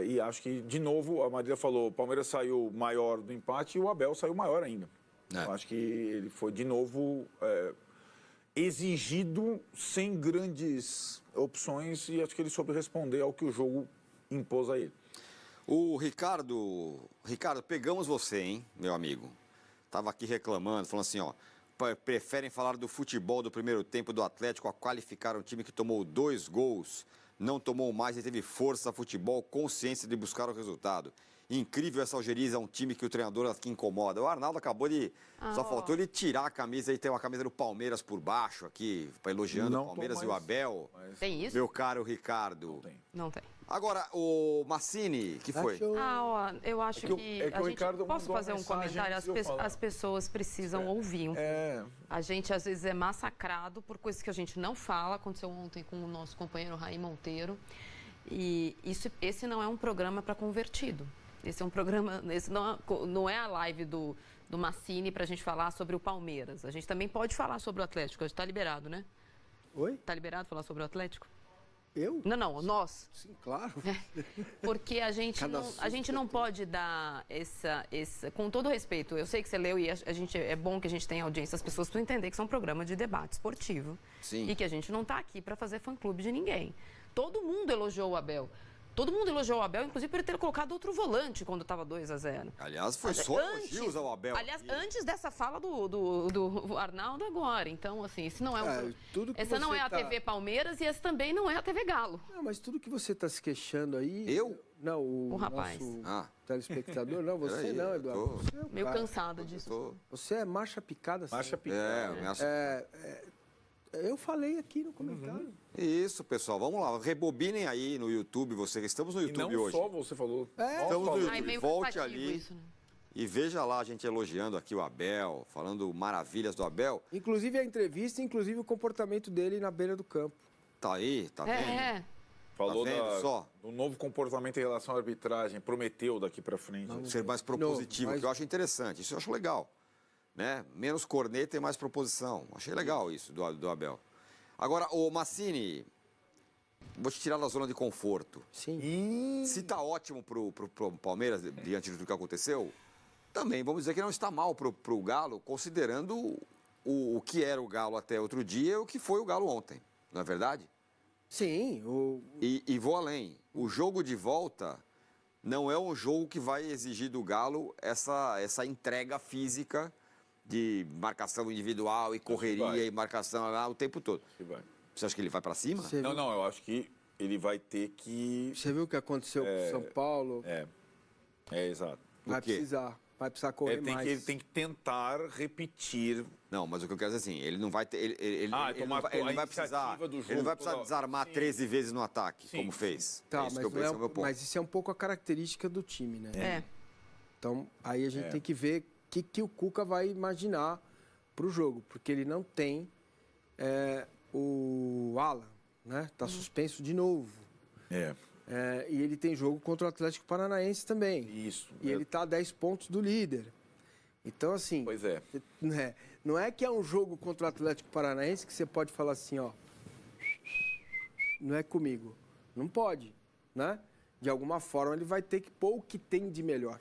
E acho que, de novo, a Marília falou, o Palmeiras saiu maior do empate e o Abel saiu maior ainda. Eu acho que ele foi, de novo, exigido sem grandes opções e acho que ele soube responder ao que o jogo impôs a ele. O Ricardo, pegamos você, hein, meu amigo? Tava aqui reclamando, falando assim, ó, preferem falar do futebol do primeiro tempo do Atlético a qualificar um time que tomou 2 gols, não tomou mais e teve força, futebol, consciência de buscar o resultado. Incrível essa algeriza, um time que o treinador aqui incomoda. O Arnaldo acabou de... Só faltou ele tirar a camisa e ter uma camisa do Palmeiras por baixo aqui, elogiando o Palmeiras e o Abel. Tem isso? Meu caro Ricardo. Não tem. Agora, o Massini, que foi? Eu acho que a gente... Posso fazer um comentário? As pessoas precisam ouvir um pouco. A gente, às vezes, é massacrado por coisas que a gente não fala. Aconteceu ontem com o nosso companheiro Raí Monteiro. E esse não é um programa para convertido. Esse é um programa... Esse não é a live do Massini para a gente falar sobre o Palmeiras. A gente também pode falar sobre o Atlético. Está liberado, né? Oi? Está liberado falar sobre o Atlético? Eu? Não, nós. Sim, claro. Porque a gente não pode dar essa... Com todo respeito, eu sei que você leu e é bom que a gente tenha audiência. As pessoas precisam entender que isso é um programa de debate esportivo. Sim. E que a gente não está aqui para fazer fã-clube de ninguém. Todo mundo elogiou o Abel. Todo mundo elogiou o Abel, inclusive por ele ter colocado outro volante quando estava 2-0. Aliás, foi só elogios ao Abel. Aliás, antes dessa fala do Arnaldo agora. Então, assim, esse não é essa não é a TV Palmeiras e esse também não é a TV Galo. Não, mas tudo que você está se queixando aí... Eu? Não, o rapaz. Telespectador. Não, você não, Eduardo. Você é meio cansada disso. Você é marcha picada. Marcha picada. Eu falei aqui no comentário. Isso, pessoal. Vamos lá. Rebobinem aí no YouTube. Estamos no YouTube hoje. Não só você falou. Estamos no YouTube. Meio Volte ali isso, né? e veja lá a gente elogiando aqui o Abel, falando maravilhas do Abel. Inclusive a entrevista, inclusive o comportamento dele na beira do campo. Tá aí, tá vendo? Falou só? do novo comportamento em relação à arbitragem. Prometeu daqui para frente. Ser mais propositivo, que eu acho interessante. Isso eu acho legal. Né? Menos corneta e mais proposição. Achei legal isso do Abel. Agora, o Massini, vou te tirar da zona de conforto. Sim. Se tá ótimo pro Palmeiras, diante do que aconteceu, também vamos dizer que não está mal pro Galo, considerando o que era o Galo até outro dia e o que foi o Galo ontem. Não é verdade? Sim. E vou além. O jogo de volta não é um jogo que vai exigir do Galo essa entrega física de marcação individual e correria e marcação lá o tempo todo. Você acha que ele vai para cima? Não, eu acho que ele vai ter que... Você viu o que aconteceu com o São Paulo? Exato. Vai precisar correr mais. Ele tem que tentar repetir. Não, mas o que eu quero dizer assim, ele não vai ter... Ele não vai precisar desarmar 13 vezes no ataque, como fez. Tá, mas isso é um pouco a característica do time, né? Então, aí a gente tem que ver que o Cuca vai imaginar para o jogo, porque ele não tem o Alan, né? Está suspenso de novo. E ele tem jogo contra o Atlético Paranaense também. Isso. E ele está a 10 pontos do líder. Então, assim... Pois é. Não é que é um jogo contra o Atlético Paranaense que você pode falar assim, ó... Não é comigo. Não pode, né? De alguma forma, ele vai ter que pôr o que tem de melhor.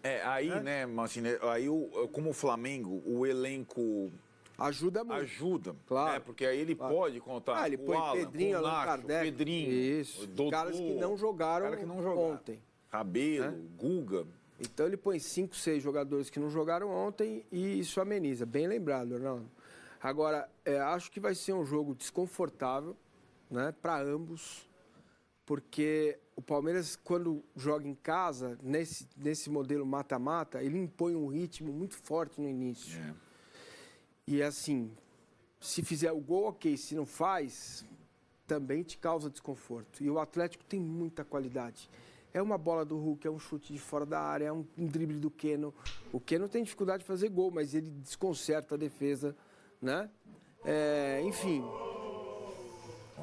Né, Massini, aí como o Flamengo, o elenco... Ajuda muito. Ajuda. Claro. Porque aí ele pode contar ele põe Alan, Pedrinho, com o Allan Kardec. Pedrinho. Isso. Dodô, caras que não jogaram ontem. Cabelo, Guga. Então ele põe 5, 6 jogadores que não jogaram ontem e isso ameniza. Bem lembrado, Arnaldo. Agora, acho que vai ser um jogo desconfortável, né, para ambos. Porque o Palmeiras, quando joga em casa, nesse modelo mata-mata, ele impõe um ritmo muito forte no início. E assim, se fizer o gol, ok. Se não faz, também te causa desconforto. E o Atlético tem muita qualidade. É uma bola do Hulk, é um chute de fora da área, é um drible do Keno. O Keno tem dificuldade de fazer gol, mas ele desconcerta a defesa, né? Enfim...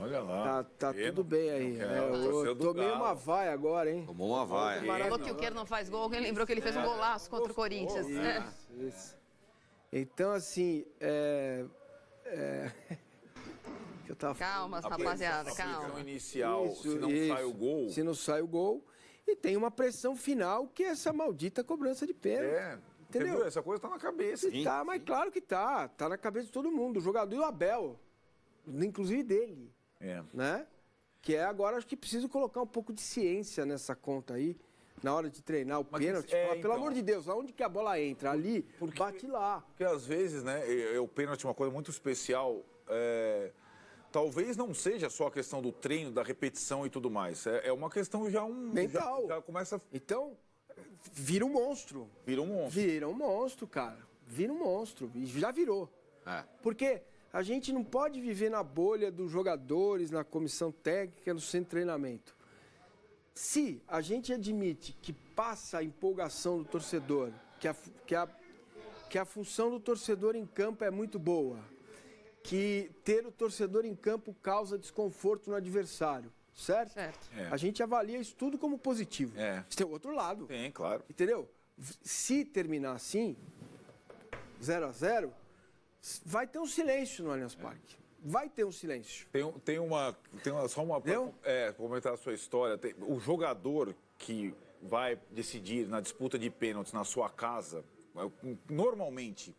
Olha lá. Tá tudo bem aí. Eu tomei uma vaia agora, hein? Tomou uma vaia. Falou que o Keno não faz gol, alguém lembrou que ele fez um golaço contra o Corinthians. Isso. Então, assim, eu tava Calma, rapaziada, calma. A pressão inicial, Isso, se não sai o gol... Se não sai o gol. E tem uma pressão final, que é essa maldita cobrança de pênalti. Entendeu? Entendeu? Essa coisa tá na cabeça. Tá, mas claro que tá. Tá na cabeça de todo mundo. O jogador e o Abel. Inclusive dele. Né? Que é agora, acho que preciso colocar um pouco de ciência nessa conta aí. Na hora de treinar o pênalti. Falar, pelo amor de Deus, aonde que a bola entra? Ali, bate lá. Porque às vezes, né, o pênalti é uma coisa muito especial. Talvez não seja só a questão do treino, da repetição e tudo mais. É uma questão já mental. Já começa... Então, vira um monstro. Vira um monstro. Vira um monstro, cara. Vira um monstro. E já virou. Porque a gente não pode viver na bolha dos jogadores, na comissão técnica, no centro de treinamento. Se a gente admite que passa a empolgação do torcedor, que a função do torcedor em campo é muito boa, que ter o torcedor em campo causa desconforto no adversário, certo? A gente avalia isso tudo como positivo. Isso tem o outro lado. Tem, claro. Entendeu? Se terminar assim, 0-0, vai ter um silêncio no Allianz Parque. Vai ter um silêncio. Só uma... Para comentar a sua história, o jogador que vai decidir na disputa de pênaltis na sua casa, normalmente,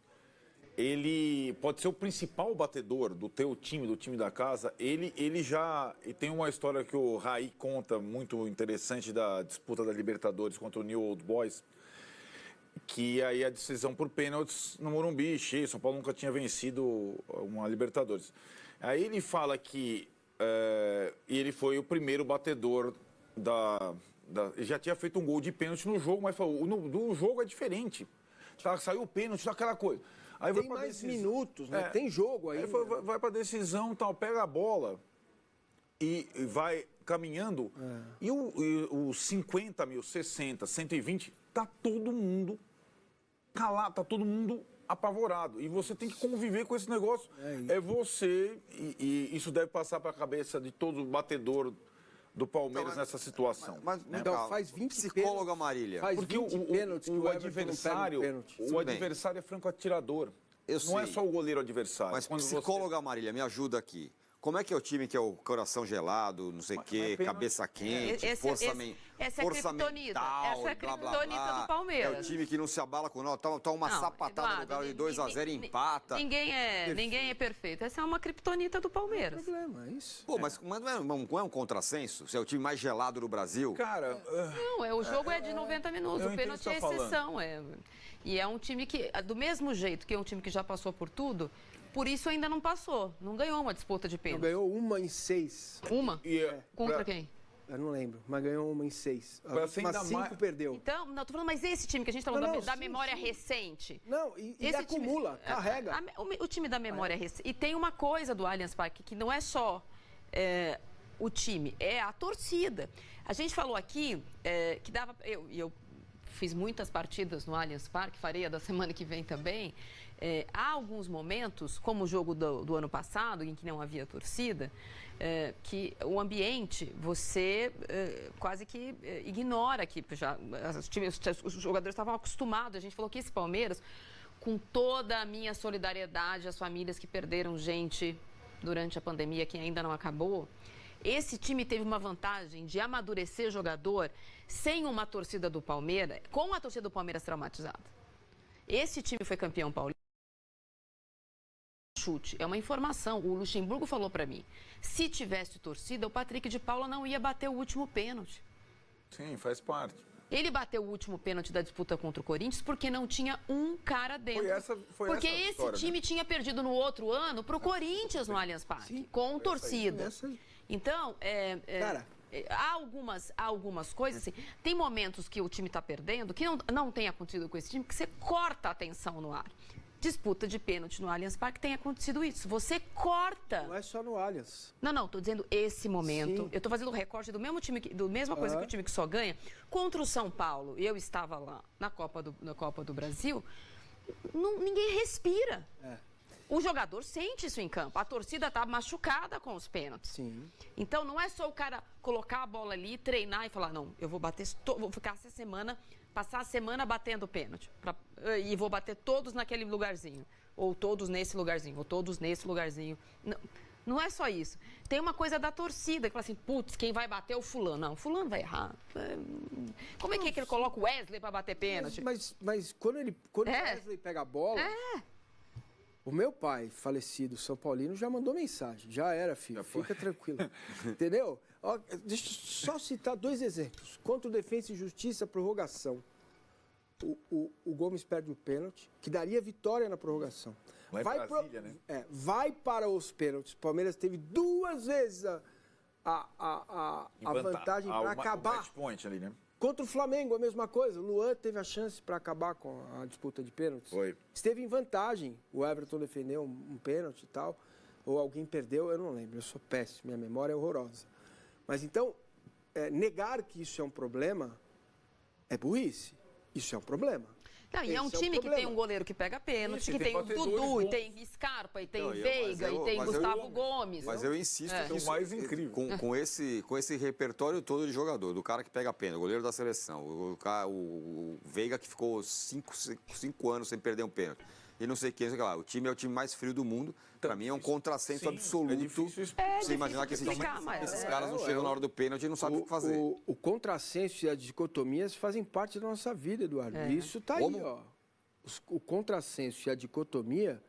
ele pode ser o principal batedor do teu time, do time da casa. Ele já... E tem uma história que o Raí conta muito interessante da disputa da Libertadores contra o New Old Boys, que aí a decisão por pênaltis no Morumbi, cheio, São Paulo nunca tinha vencido uma Libertadores. Aí ele fala que ele foi o primeiro batedor ele já tinha feito um gol de pênalti no jogo, mas falou, no jogo é diferente. Saiu o pênalti, aquela coisa. Aí tem mais minutos, né? Tem jogo aí. Aí vai para decisão, tal, pega a bola e vai caminhando. E os 50 mil, 60, 120, tá todo mundo calado, tá todo mundo apavorado. E você tem que conviver com esse negócio. Você, e isso deve passar para a cabeça de todo batedor do Palmeiras nessa situação. Então, faz 20 psicóloga Marília. Porque o adversário é franco atirador. Não é só o goleiro adversário. Mas psicóloga Marília, me ajuda aqui. Como é que é o time que é o coração gelado, não sei o quê, cabeça quente, força mental, essa é a criptonita do Palmeiras. É o time que não se abala com nada, tá uma sapatada Eduardo, no lugar de 2-0 e empata. Ninguém é perfeito. Essa é uma criptonita do Palmeiras. Não tem problema, é isso. Pô, mas não é um contrassenso? Se é o time mais gelado do Brasil? Cara... Não, o jogo é de 90 minutos, o pênalti é exceção. E é um time que, do mesmo jeito que é um time que já passou por tudo... Por isso ainda não passou. Não ganhou uma disputa de pênalti. Ganhou uma em 6. Uma? Contra quem? Eu não lembro, mas ganhou uma em 6. Mas 5 perdeu. Então, não, tô falando, mas esse time que a gente tá falando da memória recente. Não, e acumula, carrega. O time da memória recente. E tem uma coisa do Allianz Parque que não é só o time, é a torcida. A gente falou aqui que dava... Eu fiz muitas partidas no Allianz Parque, farei a da semana que vem também. Há alguns momentos, como o jogo do ano passado, em que não havia torcida, que o ambiente você quase que ignora que já os jogadores estavam acostumados. A gente falou que esse Palmeiras, com toda a minha solidariedade às famílias que perderam gente durante a pandemia, que ainda não acabou, esse time teve uma vantagem de amadurecer jogador sem uma torcida do Palmeiras, com a torcida do Palmeiras traumatizada. Esse time foi campeão paulista. Chute, é uma informação. O Luxemburgo falou para mim, se tivesse torcida, o Patrick de Paula não ia bater o último pênalti. Sim, faz parte. Ele bateu o último pênalti da disputa contra o Corinthians porque não tinha um cara dentro. Porque esse história, time tinha perdido no outro ano para o Corinthians no Allianz Parque, com torcida. Então, há algumas coisas assim. Tem momentos que o time está perdendo, que não tem acontecido com esse time, que você corta a atenção no ar. Disputa de pênalti no Allianz Parque tem acontecido isso. Você corta. Não é só no Allianz. Não, tô dizendo esse momento. Sim. Eu tô fazendo o recorte do mesmo time, mesma coisa que o time que só ganha. Contra o São Paulo, eu estava lá na Copa do Brasil, ninguém respira. O jogador sente isso em campo. A torcida está machucada com os pênaltis. Sim. Então, não é só o cara colocar a bola ali, treinar e falar, não, eu vou bater, vou ficar essa semana, passar a semana batendo pênalti. E vou bater todos naquele lugarzinho. Ou todos nesse lugarzinho, ou todos nesse lugarzinho. Não é só isso. Tem uma coisa da torcida, que fala assim, putz, quem vai bater é o fulano. Não, o fulano vai errar. Como é que ele coloca o Wesley para bater pênalti? Mas quando o Wesley pega a bola... O meu pai, falecido São Paulino, já mandou mensagem. Já era, filho. Fica tranquilo. Entendeu? Ó, deixa eu só citar 2 exemplos. Contra o Defensa e Justiça, prorrogação. O Gomes perde o pênalti, que daria vitória na prorrogação. Lá em Brasília, né? Vai para os pênaltis. O Palmeiras teve 2 vezes a vantagem para acabar. O match point ali, né? Contra o Flamengo, a mesma coisa. O Luan teve a chance para acabar com a disputa de pênaltis. Foi. Esteve em vantagem. O Everton defendeu um pênalti e tal. Ou alguém perdeu, eu não lembro. Eu sou péssimo, minha memória é horrorosa. Mas então, negar que isso é um problema é burrice. Isso é um problema. Não, e é um time que tem um goleiro que pega pênalti, que tem o Dudu, e tem Scarpa, e tem Veiga, e tem Gustavo Gomes. Mas eu insisto que isso é o mais incrível. Com esse repertório todo de jogador, do cara que pega pênalti, o goleiro da seleção, o Veiga que ficou 5 anos sem perder um pênalti. E não sei o que, lá. O time é o time mais frio do mundo. Para mim é um contrassenso absoluto. É difícil você imaginar que esses caras não chegam na hora do pênalti e não sabem o que fazer. O contrassenso e as dicotomias fazem parte da nossa vida, Eduardo. Isso tá aí, ó. O contrassenso e a dicotomia,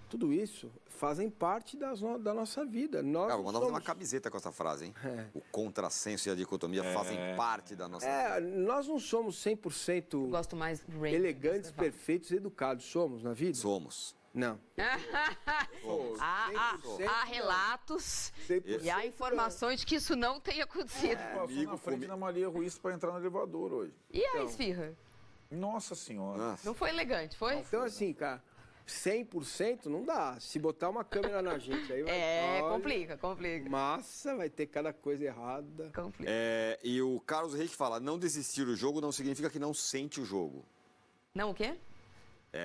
tudo isso fazem parte da nossa vida. Nós vou mandar uma camiseta com essa frase, hein? O contrassenso e a dicotomia fazem parte da nossa vida. Nós não somos 100% gosto mais elegantes, perfeitos, educados. Somos na vida? Somos. Não. Há relatos e há informações de que isso não tem acontecido. Passou na frente da Maria Ruiz para entrar no elevador hoje. E a esfirra? Nossa Senhora. Não foi elegante, foi? Então, assim, cara, 100% não dá. Se botar uma câmera na gente, aí vai... complica. Massa, vai ter cada coisa errada. Complica. E o Carlos Henrique fala, não desistir do jogo não significa que não sente o jogo. Não o quê?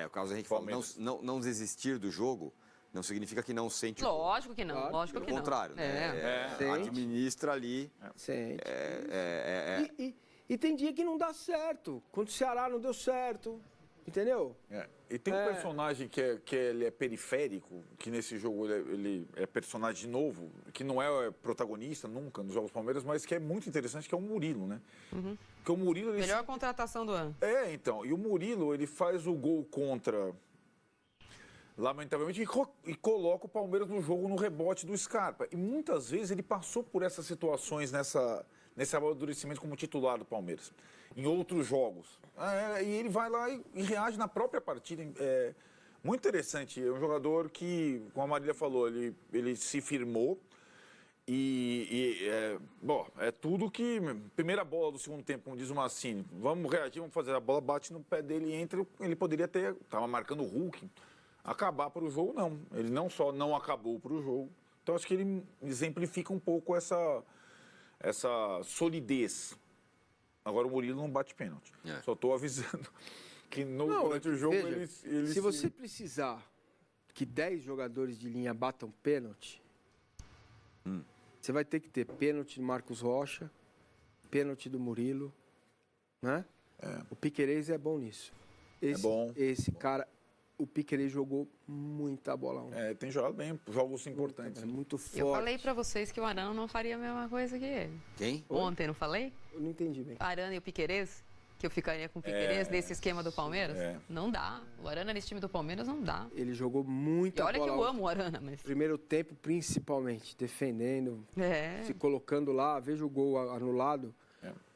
O Carlos Henrique fala, não desistir do jogo não significa que não sente o jogo. Lógico que não, Claro, lógico que Pelo contrário, né? Administra ali. Sente. E tem dia que não dá certo. Contra o Ceará não deu certo. Entendeu? E tem um personagem que ele é periférico, que nesse jogo ele é personagem novo, que não é protagonista nunca nos Jogos do Palmeiras, mas que é muito interessante, que é o Murilo, né? Porque o Murilo... Melhor contratação do ano. Então. E o Murilo, ele faz o gol contra... Lamentavelmente, e coloca o Palmeiras no jogo no rebote do Scarpa. E muitas vezes ele passou por essas situações nesse amadurecimento como titular do Palmeiras, em outros jogos. E ele vai lá e reage na própria partida. É muito interessante. É um jogador que, como a Marília falou, ele se firmou. É tudo que... Primeira bola do segundo tempo, como diz o Massini, vamos reagir, vamos fazer. A bola bate no pé dele e entra. Ele poderia ter... Estava marcando o Hulk. Acabar para o jogo, não. Ele não só não acabou para o jogo. Então, acho que ele exemplifica um pouco essa solidez. Agora o Murilo não bate pênalti. Só estou avisando que durante o jogo ele se você precisar que 10 jogadores de linha batam pênalti, você vai ter que ter pênalti do Marcos Rocha, pênalti do Murilo, né? O Piquerez é bom nisso. Esse cara... O Piquerez jogou muita bola ontem. Tem jogado bem, jogos importantes. É muito forte. Eu falei pra vocês que o Arana não faria a mesma coisa que ele. Quem? Ontem, não falei? Eu não entendi bem. Arana e o Piquerez, que eu ficaria com o Piquerez nesse esquema do Palmeiras. Não dá. O Arana nesse time do Palmeiras não dá. Ele jogou muita bola. E olha que eu amo o Arana, mas... Primeiro tempo, principalmente, defendendo, se colocando lá. Veja o gol anulado.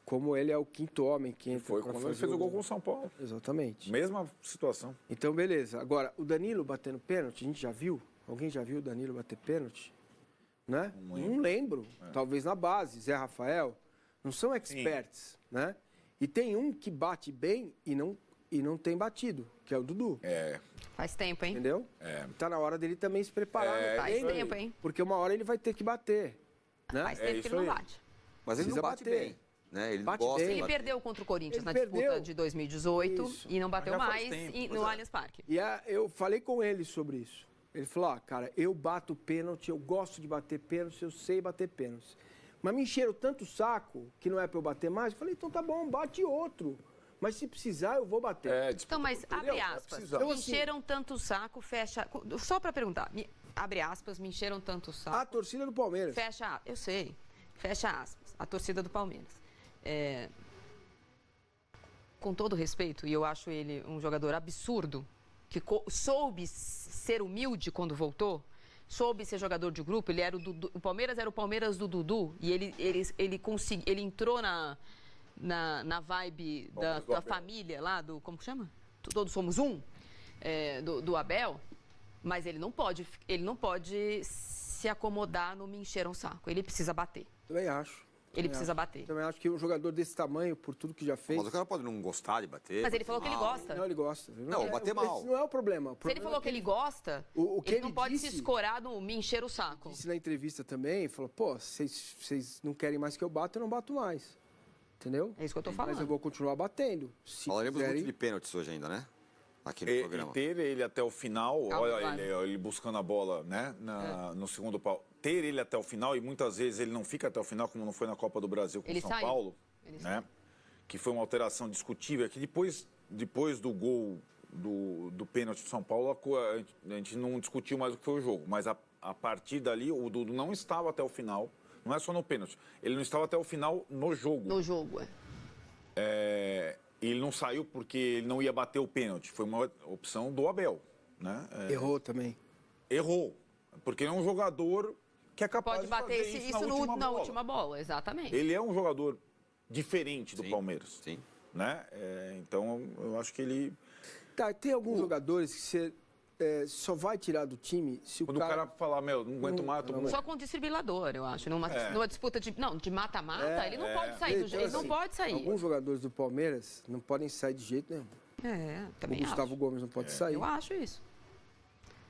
Como ele é o quinto homem que entra. Foi quando ele fez o gol com o São Paulo. Exatamente. Mesma situação. Então, beleza. Agora, o Danilo batendo pênalti, a gente já viu? Alguém já viu o Danilo bater pênalti? Né? Não lembro. Talvez na base, Zé Rafael. Não são experts, né? E tem um que bate bem e não tem batido, que é o Dudu. Faz tempo, hein? Entendeu? Tá na hora dele também se preparar. Faz tempo, hein? Porque uma hora ele vai ter que bater. Né? Faz tempo que ele não bate. Mas ele não bate bem. Né? Ele Ele perdeu contra o Corinthians na disputa de 2018 e não bateu mais no Allianz Parque. E eu falei com ele sobre isso. Ele falou, cara, eu bato pênalti, eu gosto de bater pênalti, eu sei bater pênalti. Mas me encheram tanto o saco que não é para eu bater mais. Eu falei, então tá bom, bate outro. Mas se precisar, eu vou bater. Então, mas abre aspas. Me encheram tanto o saco, fecha... Só para perguntar, abre aspas, me encheram tanto o saco. A torcida do Palmeiras. Fecha, eu sei. Fecha aspas. A torcida do Palmeiras. Com todo respeito, e eu acho ele um jogador absurdo, que soube ser humilde quando voltou, soube ser jogador de grupo, ele era o Palmeiras era o Palmeiras do Dudu, e ele entrou na vibe da família lá, como que chama? Todos somos um, do Abel, mas ele não pode se acomodar no me encher um saco, ele precisa bater. Também acho. Ele precisa bater. Também acho que um jogador desse tamanho, por tudo que já fez... Mas o cara pode não gostar de bater. Mas ele falou que ele gosta. Não, ele gosta. Não, bater mal. Esse não é o problema. Se ele falou que ele gosta, ele não pode se escorar no me encher o saco. Disse na entrevista também, falou, vocês não querem mais que eu bata, eu não bato mais. Entendeu? É isso que eu tô falando. Mas eu vou continuar batendo. Falaremos muito de pênaltis hoje ainda, né? Aqui no programa. E ter ele até o final, olha ele buscando a bola, né? No segundo pau. Ter ele até o final, e muitas vezes ele não fica até o final, como não foi na Copa do Brasil com o São Paulo, né? Que foi uma alteração discutível, que depois do gol do pênalti do São Paulo, a gente não discutiu mais o que foi o jogo. Mas a partir dali, o Dudu não estava até o final, não é só no pênalti, ele não estava até o final no jogo. No jogo, Ele não saiu porque ele não ia bater o pênalti. Foi uma opção do Abel, né? Errou também. Errou. Porque ele é um jogador que é capaz de bater de fazer isso na última bola, exatamente. Ele é um jogador diferente do Palmeiras. Sim. Né? Então, eu acho que ele... Tá, tem alguns jogadores que você só vai tirar do time se Quando o cara falar, não aguento mais... Só com o desfibrilador, eu acho. Numa disputa de mata-mata, ele não pode sair do jeito. Ele não pode sair. Alguns jogadores do Palmeiras não podem sair de jeito nenhum. Também o Gustavo Gomes não pode sair. Eu acho isso.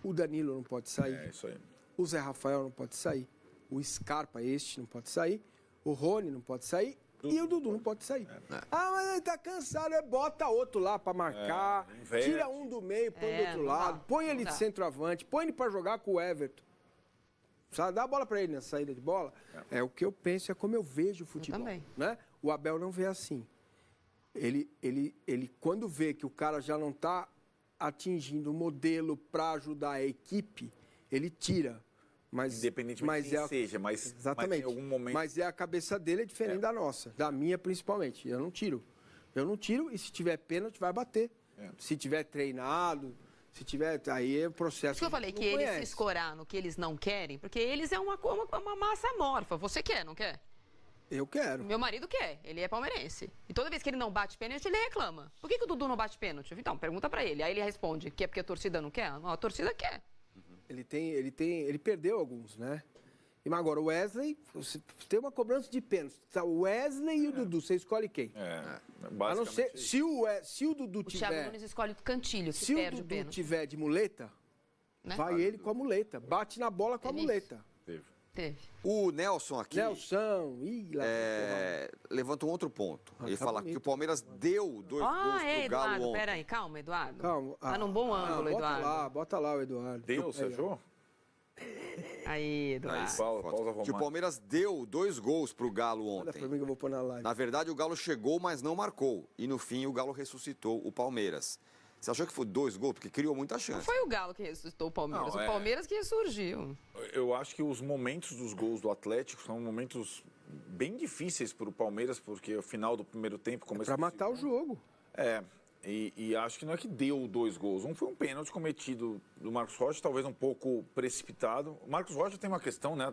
O Danilo não pode sair. É isso aí. O Zé Rafael não pode sair. O Scarpa, não pode sair. O Rony não pode sair. E o Dudu não pode sair. Mas ele tá cansado. Bota outro lá pra marcar. Tira um do meio, põe do outro lado. Põe ele de centroavante. Põe ele pra jogar com o Everton. Sabe? Dá a bola pra ele na saída de bola. É o que eu penso, é como eu vejo o futebol. Eu também. Né? O Abel não vê assim. Ele, quando vê que o cara já não tá atingindo o modelo para ajudar a equipe, ele tira. Independentemente de quem seja, mas exatamente. Mas em algum momento... Mas a cabeça dele é diferente da nossa, da minha principalmente. Eu não tiro. E se tiver pênalti, vai bater. Se tiver treinado, se tiver... Aí é o processo. Isso que eu falei, que eles se escorar no que eles não querem, porque eles é uma massa amorfa. Você quer, não quer? Eu quero. Meu marido quer, ele é palmeirense. E toda vez que ele não bate pênalti, ele reclama. Por que o Dudu não bate pênalti? Então, pergunta pra ele. Aí ele responde que é porque a torcida não quer? Não, a torcida quer. Ele perdeu alguns, né? E agora o Wesley, você tem uma cobrança de pênalti. Tá, o Wesley e o Dudu, você escolhe quem? A não ser, se o Dudu tiver... O Thiago Nunes escolhe o Cantilho, que se perde o o pênalti. Dudu tiver de muleta, né? Vai ele com a muleta. Bate na bola com a muleta. Teve. O Nelson aqui levanta um outro ponto. Ele fala que o Palmeiras deu 2 gols pro Galo Eduardo, ontem. peraí, calma, Eduardo. Calma. Tá num bom ângulo, Eduardo. Bota lá o Eduardo. Deu, você achou? Aí, Eduardo. Que o Palmeiras deu 2 gols pro Galo ontem. Olha pra mim que eu vou pôr na live. Na verdade, o Galo chegou, mas não marcou. E no fim, o Galo ressuscitou o Palmeiras. Você achou que foi 2 gols? Porque criou muita chance. Não foi o Galo que ressuscitou o Palmeiras, o Palmeiras que ressurgiu. Eu acho que os momentos dos gols do Atlético são momentos bem difíceis para o Palmeiras, porque o final do primeiro tempo... Para matar o jogo. E acho que não é que deu 2 gols. Um foi um pênalti cometido do Marcos Rocha, talvez um pouco precipitado. O Marcos Rocha tem uma questão, né?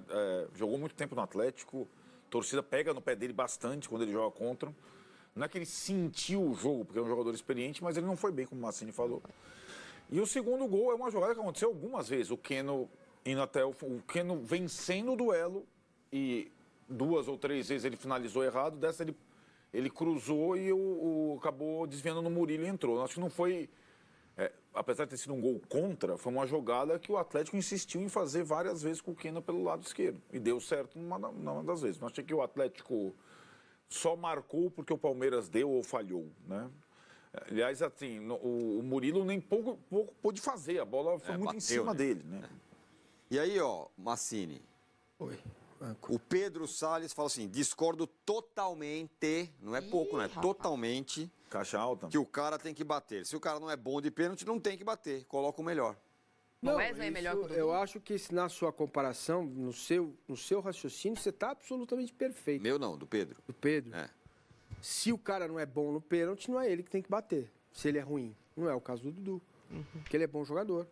Jogou muito tempo no Atlético, a torcida pega no pé dele bastante quando ele joga contra. Não é que ele sentiu o jogo, porque é um jogador experiente, mas ele não foi bem, como o Massini falou. E o segundo gol é uma jogada que aconteceu algumas vezes. O Keno indo até o Keno vencendo o duelo e 2 ou 3 vezes ele finalizou errado. Dessa ele cruzou e acabou desviando no Murilo e entrou. Acho que não foi... apesar de ter sido um gol contra, foi uma jogada que o Atlético insistiu em fazer várias vezes com o Keno pelo lado esquerdo. E deu certo numa das vezes. Não achei que o Atlético só marcou porque o Palmeiras deu ou falhou, né? Aliás, assim, o Murilo nem pouco pôde fazer. A bola foi muito bateu, em cima né? dele, né? E aí, ó, Massini, Oi. o Pedro Salles fala assim, discordo totalmente, não é pouco, né? rapaz. Totalmente, Caixa alta. que o cara tem que bater. Se o cara não é bom de pênalti, não tem que bater, coloca o melhor. O Wesley é melhor que o Dudu? Eu acho que na sua comparação, no seu raciocínio, você está absolutamente perfeito. Meu não, do Pedro. Do Pedro. É. Se o cara não é bom no pênalti, não é ele que tem que bater. Se ele é ruim. Não é o caso do Dudu. Porque ele é bom jogador.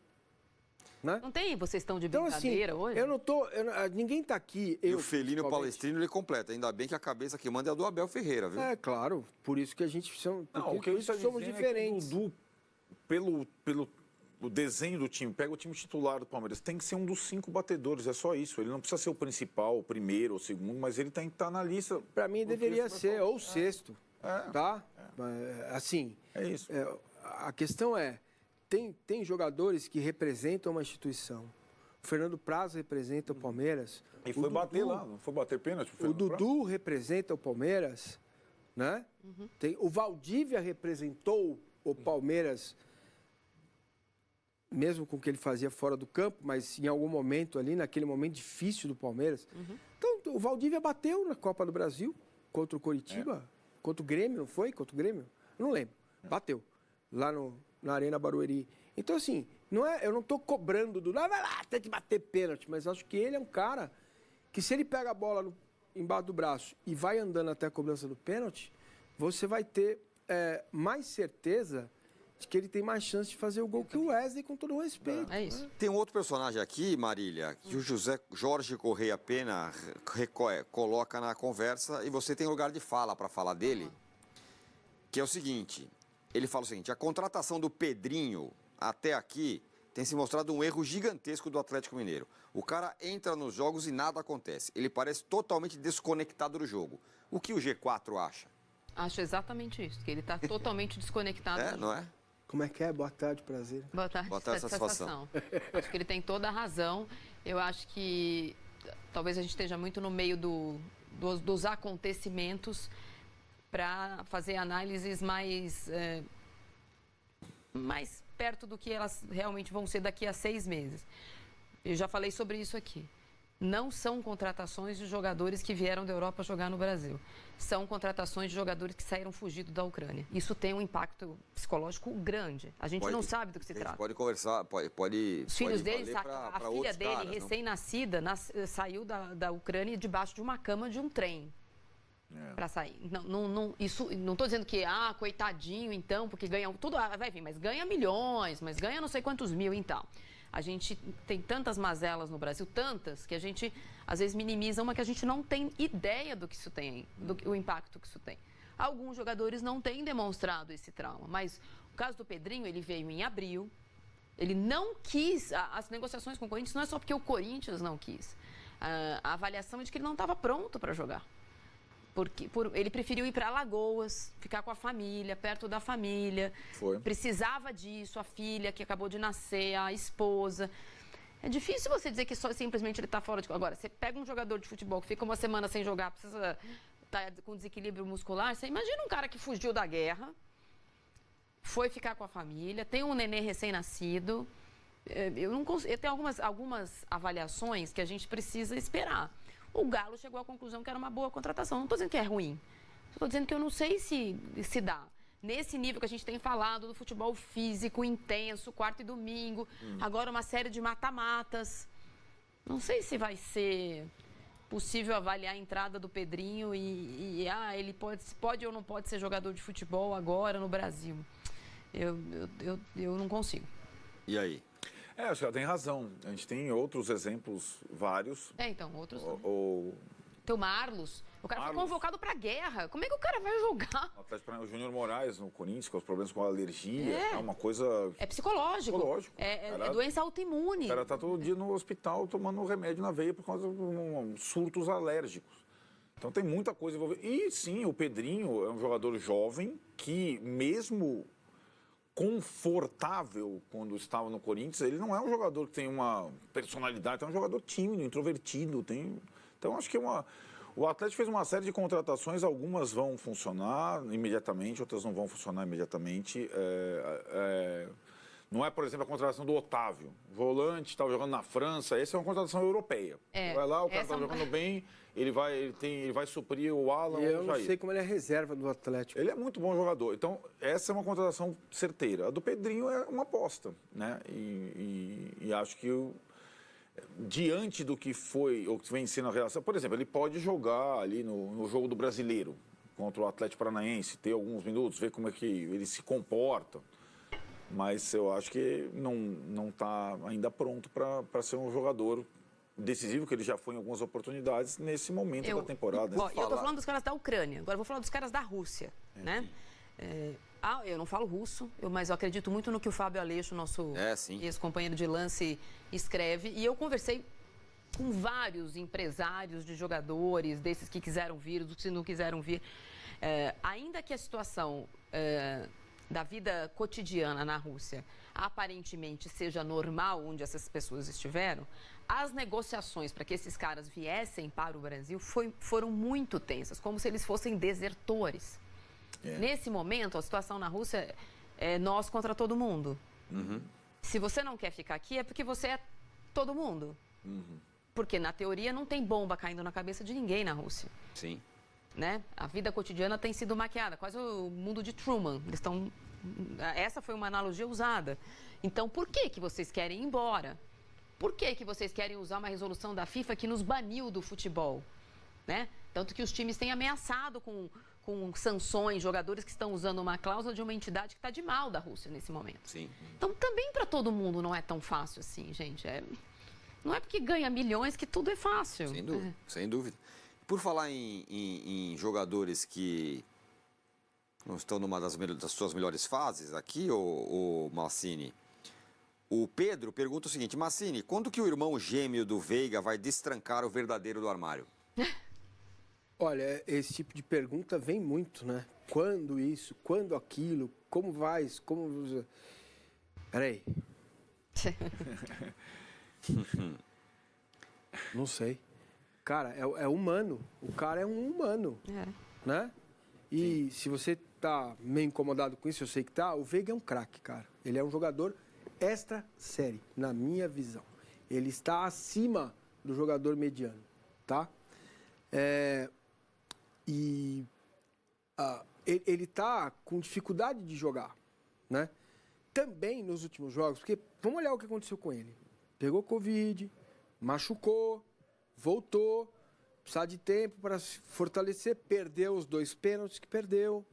Né? Não tem? Vocês estão de Então, assim, brincadeira hoje? eu não tô. ninguém tá aqui. E o Felino e o principalmente. Palestrino, ele completa. Ainda bem que a cabeça que manda é a do Abel Ferreira, viu? É, claro. Por isso que a gente são. Não, o que por eu isso estou que somos dizendo diferentes. é que o Dudu, pelo o desenho do time, pega o time titular do Palmeiras, tem que ser um dos 5 batedores, é só isso. Ele não precisa ser o principal, o primeiro ou o segundo, mas ele tem que estar na lista. Pra mim deveria ser ou o sexto, É. tá? Assim, É isso. a questão é, tem jogadores que representam uma instituição. O Fernando Praz representa o Palmeiras. E foi bater lá, não foi bater pênalti. O Dudu representa o Palmeiras, né? O Valdívia representou o Palmeiras, mesmo com o que ele fazia fora do campo, mas em algum momento ali, naquele momento difícil do Palmeiras. Então, o Valdívia bateu na Copa do Brasil contra o Coritiba, contra o Grêmio, não foi? Contra o Grêmio? Eu não lembro. Bateu. Lá na Arena Barueri. Então, assim, eu não estou cobrando do... Vai lá, tem que bater pênalti. Mas acho que ele é um cara que, se ele pega a bola embaixo do braço e vai andando até a cobrança do pênalti, você vai ter mais certeza de que ele tem mais chance de fazer o gol que o Wesley, com todo o respeito. É isso. Tem um outro personagem aqui, Marília, que o Jorge Correia Pena coloca na conversa e você tem lugar de fala para falar dele, que é o seguinte, ele fala o seguinte, a contratação do Pedrinho até aqui tem se mostrado um erro gigantesco do Atlético Mineiro. O cara entra nos jogos e nada acontece. Ele parece totalmente desconectado do jogo. O que o G4 acha? Acho exatamente isso, que ele está totalmente desconectado. Não é? Como é que é? Boa tarde, prazer. Boa tarde, satisfação. Acho que ele tem toda a razão. Eu acho que talvez a gente esteja muito no meio dos acontecimentos para fazer análises mais perto do que elas realmente vão ser daqui a 6 meses. Eu já falei sobre isso aqui. Não são contratações de jogadores que vieram da Europa jogar no Brasil. São contratações de jogadores que saíram fugidos da Ucrânia. Isso tem um impacto psicológico grande. A gente não sabe do que se trata. Pode conversar, pode. Os filhos dele, pra a filha dele, caras, recém-nascida, saiu da Ucrânia debaixo de uma cama de um trem. Para sair. Não estou dizendo que, coitadinho, então, porque ganha tudo, vai vir, mas ganha milhões, mas ganha não sei quantos mil, então. A gente tem tantas mazelas no Brasil, tantas, que a gente, às vezes, minimiza uma que a gente não tem ideia do que isso tem, do impacto que isso tem. Alguns jogadores não têm demonstrado esse trauma, mas o caso do Pedrinho, ele veio em abril, ele não quis, as negociações com o Corinthians não é só porque o Corinthians não quis. A avaliação é de que ele não estava pronto para jogar. Ele preferiu ir para Alagoas, ficar com a família, perto da família. Precisava disso, a filha que acabou de nascer, a esposa. É difícil você dizer que só simplesmente ele está fora de... Agora, você pega um jogador de futebol que fica uma semana sem jogar, precisa estar com desequilíbrio muscular. Você imagina um cara que fugiu da guerra, foi ficar com a família, tem um nenê recém-nascido. Eu tenho algumas avaliações que a gente precisa esperar. O Galo chegou à conclusão que era uma boa contratação. Não estou dizendo que é ruim. Estou dizendo que eu não sei se dá. Nesse nível que a gente tem falado do futebol físico, intenso, quarta e domingo, agora uma série de mata-matas. Não sei se vai ser possível avaliar a entrada do Pedrinho ele pode ou não pode ser jogador de futebol agora no Brasil. Eu não consigo. E aí? Acho que ela tem razão. A gente tem outros exemplos, vários. Então, outros. Tem o Marlos. O cara foi convocado para a guerra. Como é que o cara vai jogar? O Júnior Moraes no Corinthians, com os problemas com a alergia. É uma coisa... É psicológico. É doença autoimune. O cara tá todo dia no hospital tomando remédio na veia por causa de surtos alérgicos. Então tem muita coisa envolvida. E sim, o Pedrinho é um jogador jovem que, mesmo confortável quando estava no Corinthians, ele não é um jogador que tem uma personalidade, é um jogador tímido, introvertido. Então acho que O Atlético fez uma série de contratações, algumas vão funcionar imediatamente, outras não vão funcionar imediatamente. Não é, por exemplo, a contratação do Otávio. Volante, estava jogando na França, essa é uma contratação europeia. Vai lá, o cara está jogando bem, ele vai suprir o Alan. Eu não sei como ele é reserva do Atlético. Ele é muito bom jogador. Então, essa é uma contratação certeira. A do Pedrinho é uma aposta, né? E acho que diante do que foi, ou que vem sendo a relação, por exemplo, ele pode jogar ali no jogo do Brasileiro contra o Atlético Paranaense, ter alguns minutos, ver como é que ele se comporta. Mas eu acho que não está ainda pronto para ser um jogador decisivo, que ele já foi em algumas oportunidades nesse momento da temporada. Eu estou falando dos caras da Ucrânia, agora eu vou falar dos caras da Rússia, né? Eu não falo russo, mas eu acredito muito no que o Fábio Aleixo, nosso ex-companheiro de lance, escreve. E eu conversei com vários empresários de jogadores, desses que quiseram vir, dos que não quiseram vir. Ainda que a situação da vida cotidiana na Rússia aparentemente seja normal onde essas pessoas estiveram, as negociações para que esses caras viessem para o Brasil foram muito tensas, como se eles fossem desertores. Nesse momento, a situação na Rússia é nós contra todo mundo. Se você não quer ficar aqui, é porque você é todo mundo. Porque, na teoria, não tem bomba caindo na cabeça de ninguém na Rússia. Sim. Né? A vida cotidiana tem sido maquiada, quase o mundo de Truman. Essa foi uma analogia usada. Então, por que vocês querem ir embora? Por que vocês querem usar uma resolução da FIFA que nos baniu do futebol? Né? Tanto que os times têm ameaçado com sanções, jogadores que estão usando uma cláusula de uma entidade que está de mal da Rússia nesse momento. Sim. Então, também para todo mundo não é tão fácil assim, gente. Não é porque ganha milhões que tudo é fácil. Sem dúvida, sem dúvida. Por falar em jogadores que não estão numa das suas melhores fases aqui, o Massini, o Pedro pergunta o seguinte: Massini, quando que o irmão gêmeo do Veiga vai destrancar o verdadeiro do armário? Olha, esse tipo de pergunta vem muito, né? Quando isso? Quando aquilo? Como vai? Como... Peraí. Não sei. Cara, é humano. O cara é um humano, né? E se você tá meio incomodado com isso, eu sei que tá, o Veiga é um craque, cara. Ele é um jogador extra série, na minha visão. Ele está acima do jogador mediano, tá? Ele tá com dificuldade de jogar, né? Também nos últimos jogos, porque vamos olhar o que aconteceu com ele. Pegou Covid, machucou, voltou, precisa de tempo para se fortalecer, perdeu os 2 pênaltis que perdeu.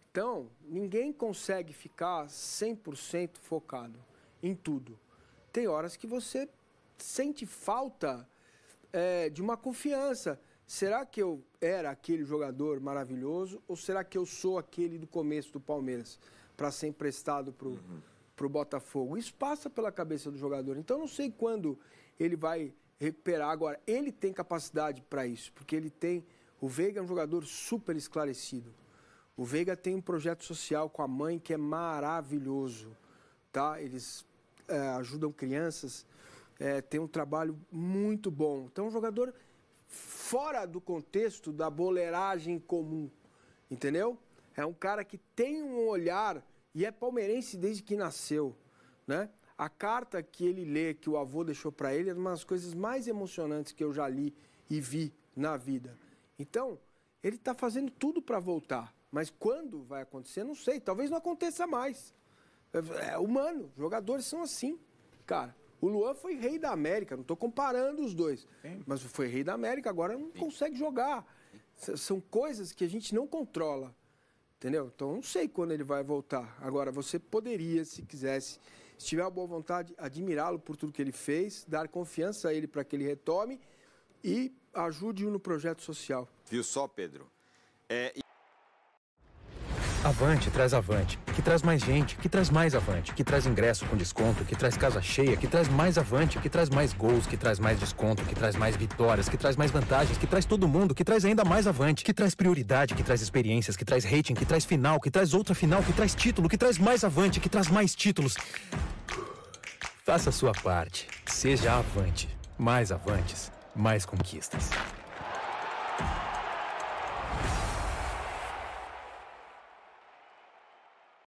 Então, ninguém consegue ficar 100% focado em tudo. Tem horas que você sente falta de uma confiança. Será que eu era aquele jogador maravilhoso ou será que eu sou aquele do começo do Palmeiras para ser emprestado para o Botafogo? Isso passa pela cabeça do jogador. Então, não sei quando ele vai recuperar. Agora, ele tem capacidade para isso, porque o Veiga é um jogador super esclarecido. O Veiga tem um projeto social com a mãe que é maravilhoso, tá? Eles ajudam crianças, tem um trabalho muito bom. Então, é um jogador fora do contexto da boleiragem comum, entendeu? É um cara que tem um olhar e é palmeirense desde que nasceu, né? A carta que ele lê, que o avô deixou para ele, é uma das coisas mais emocionantes que eu já li e vi na vida. Então, ele está fazendo tudo para voltar. Mas quando vai acontecer, não sei. Talvez não aconteça mais. É humano. Jogadores são assim, cara. O Luan foi rei da América. Não estou comparando os dois. Mas foi rei da América, agora não consegue jogar. São coisas que a gente não controla. Entendeu? Então, não sei quando ele vai voltar. Agora, você poderia, se quisesse, se tiver a boa vontade, admirá-lo por tudo que ele fez, dar confiança a ele para que ele retome e ajude-o no projeto social. Viu só, Pedro? Avante traz Avante, que traz mais gente, que traz mais Avante, que traz ingresso com desconto, que traz casa cheia, que traz mais Avante, que traz mais gols, que traz mais desconto, que traz mais vitórias, que traz mais vantagens, que traz todo mundo, que traz ainda mais Avante, que traz prioridade, que traz experiências, que traz rating, que traz final, que traz outra final, que traz título, que traz mais Avante, que traz mais títulos. Faça a sua parte. Seja Avante. Mais Avantes, mais conquistas. Tchau.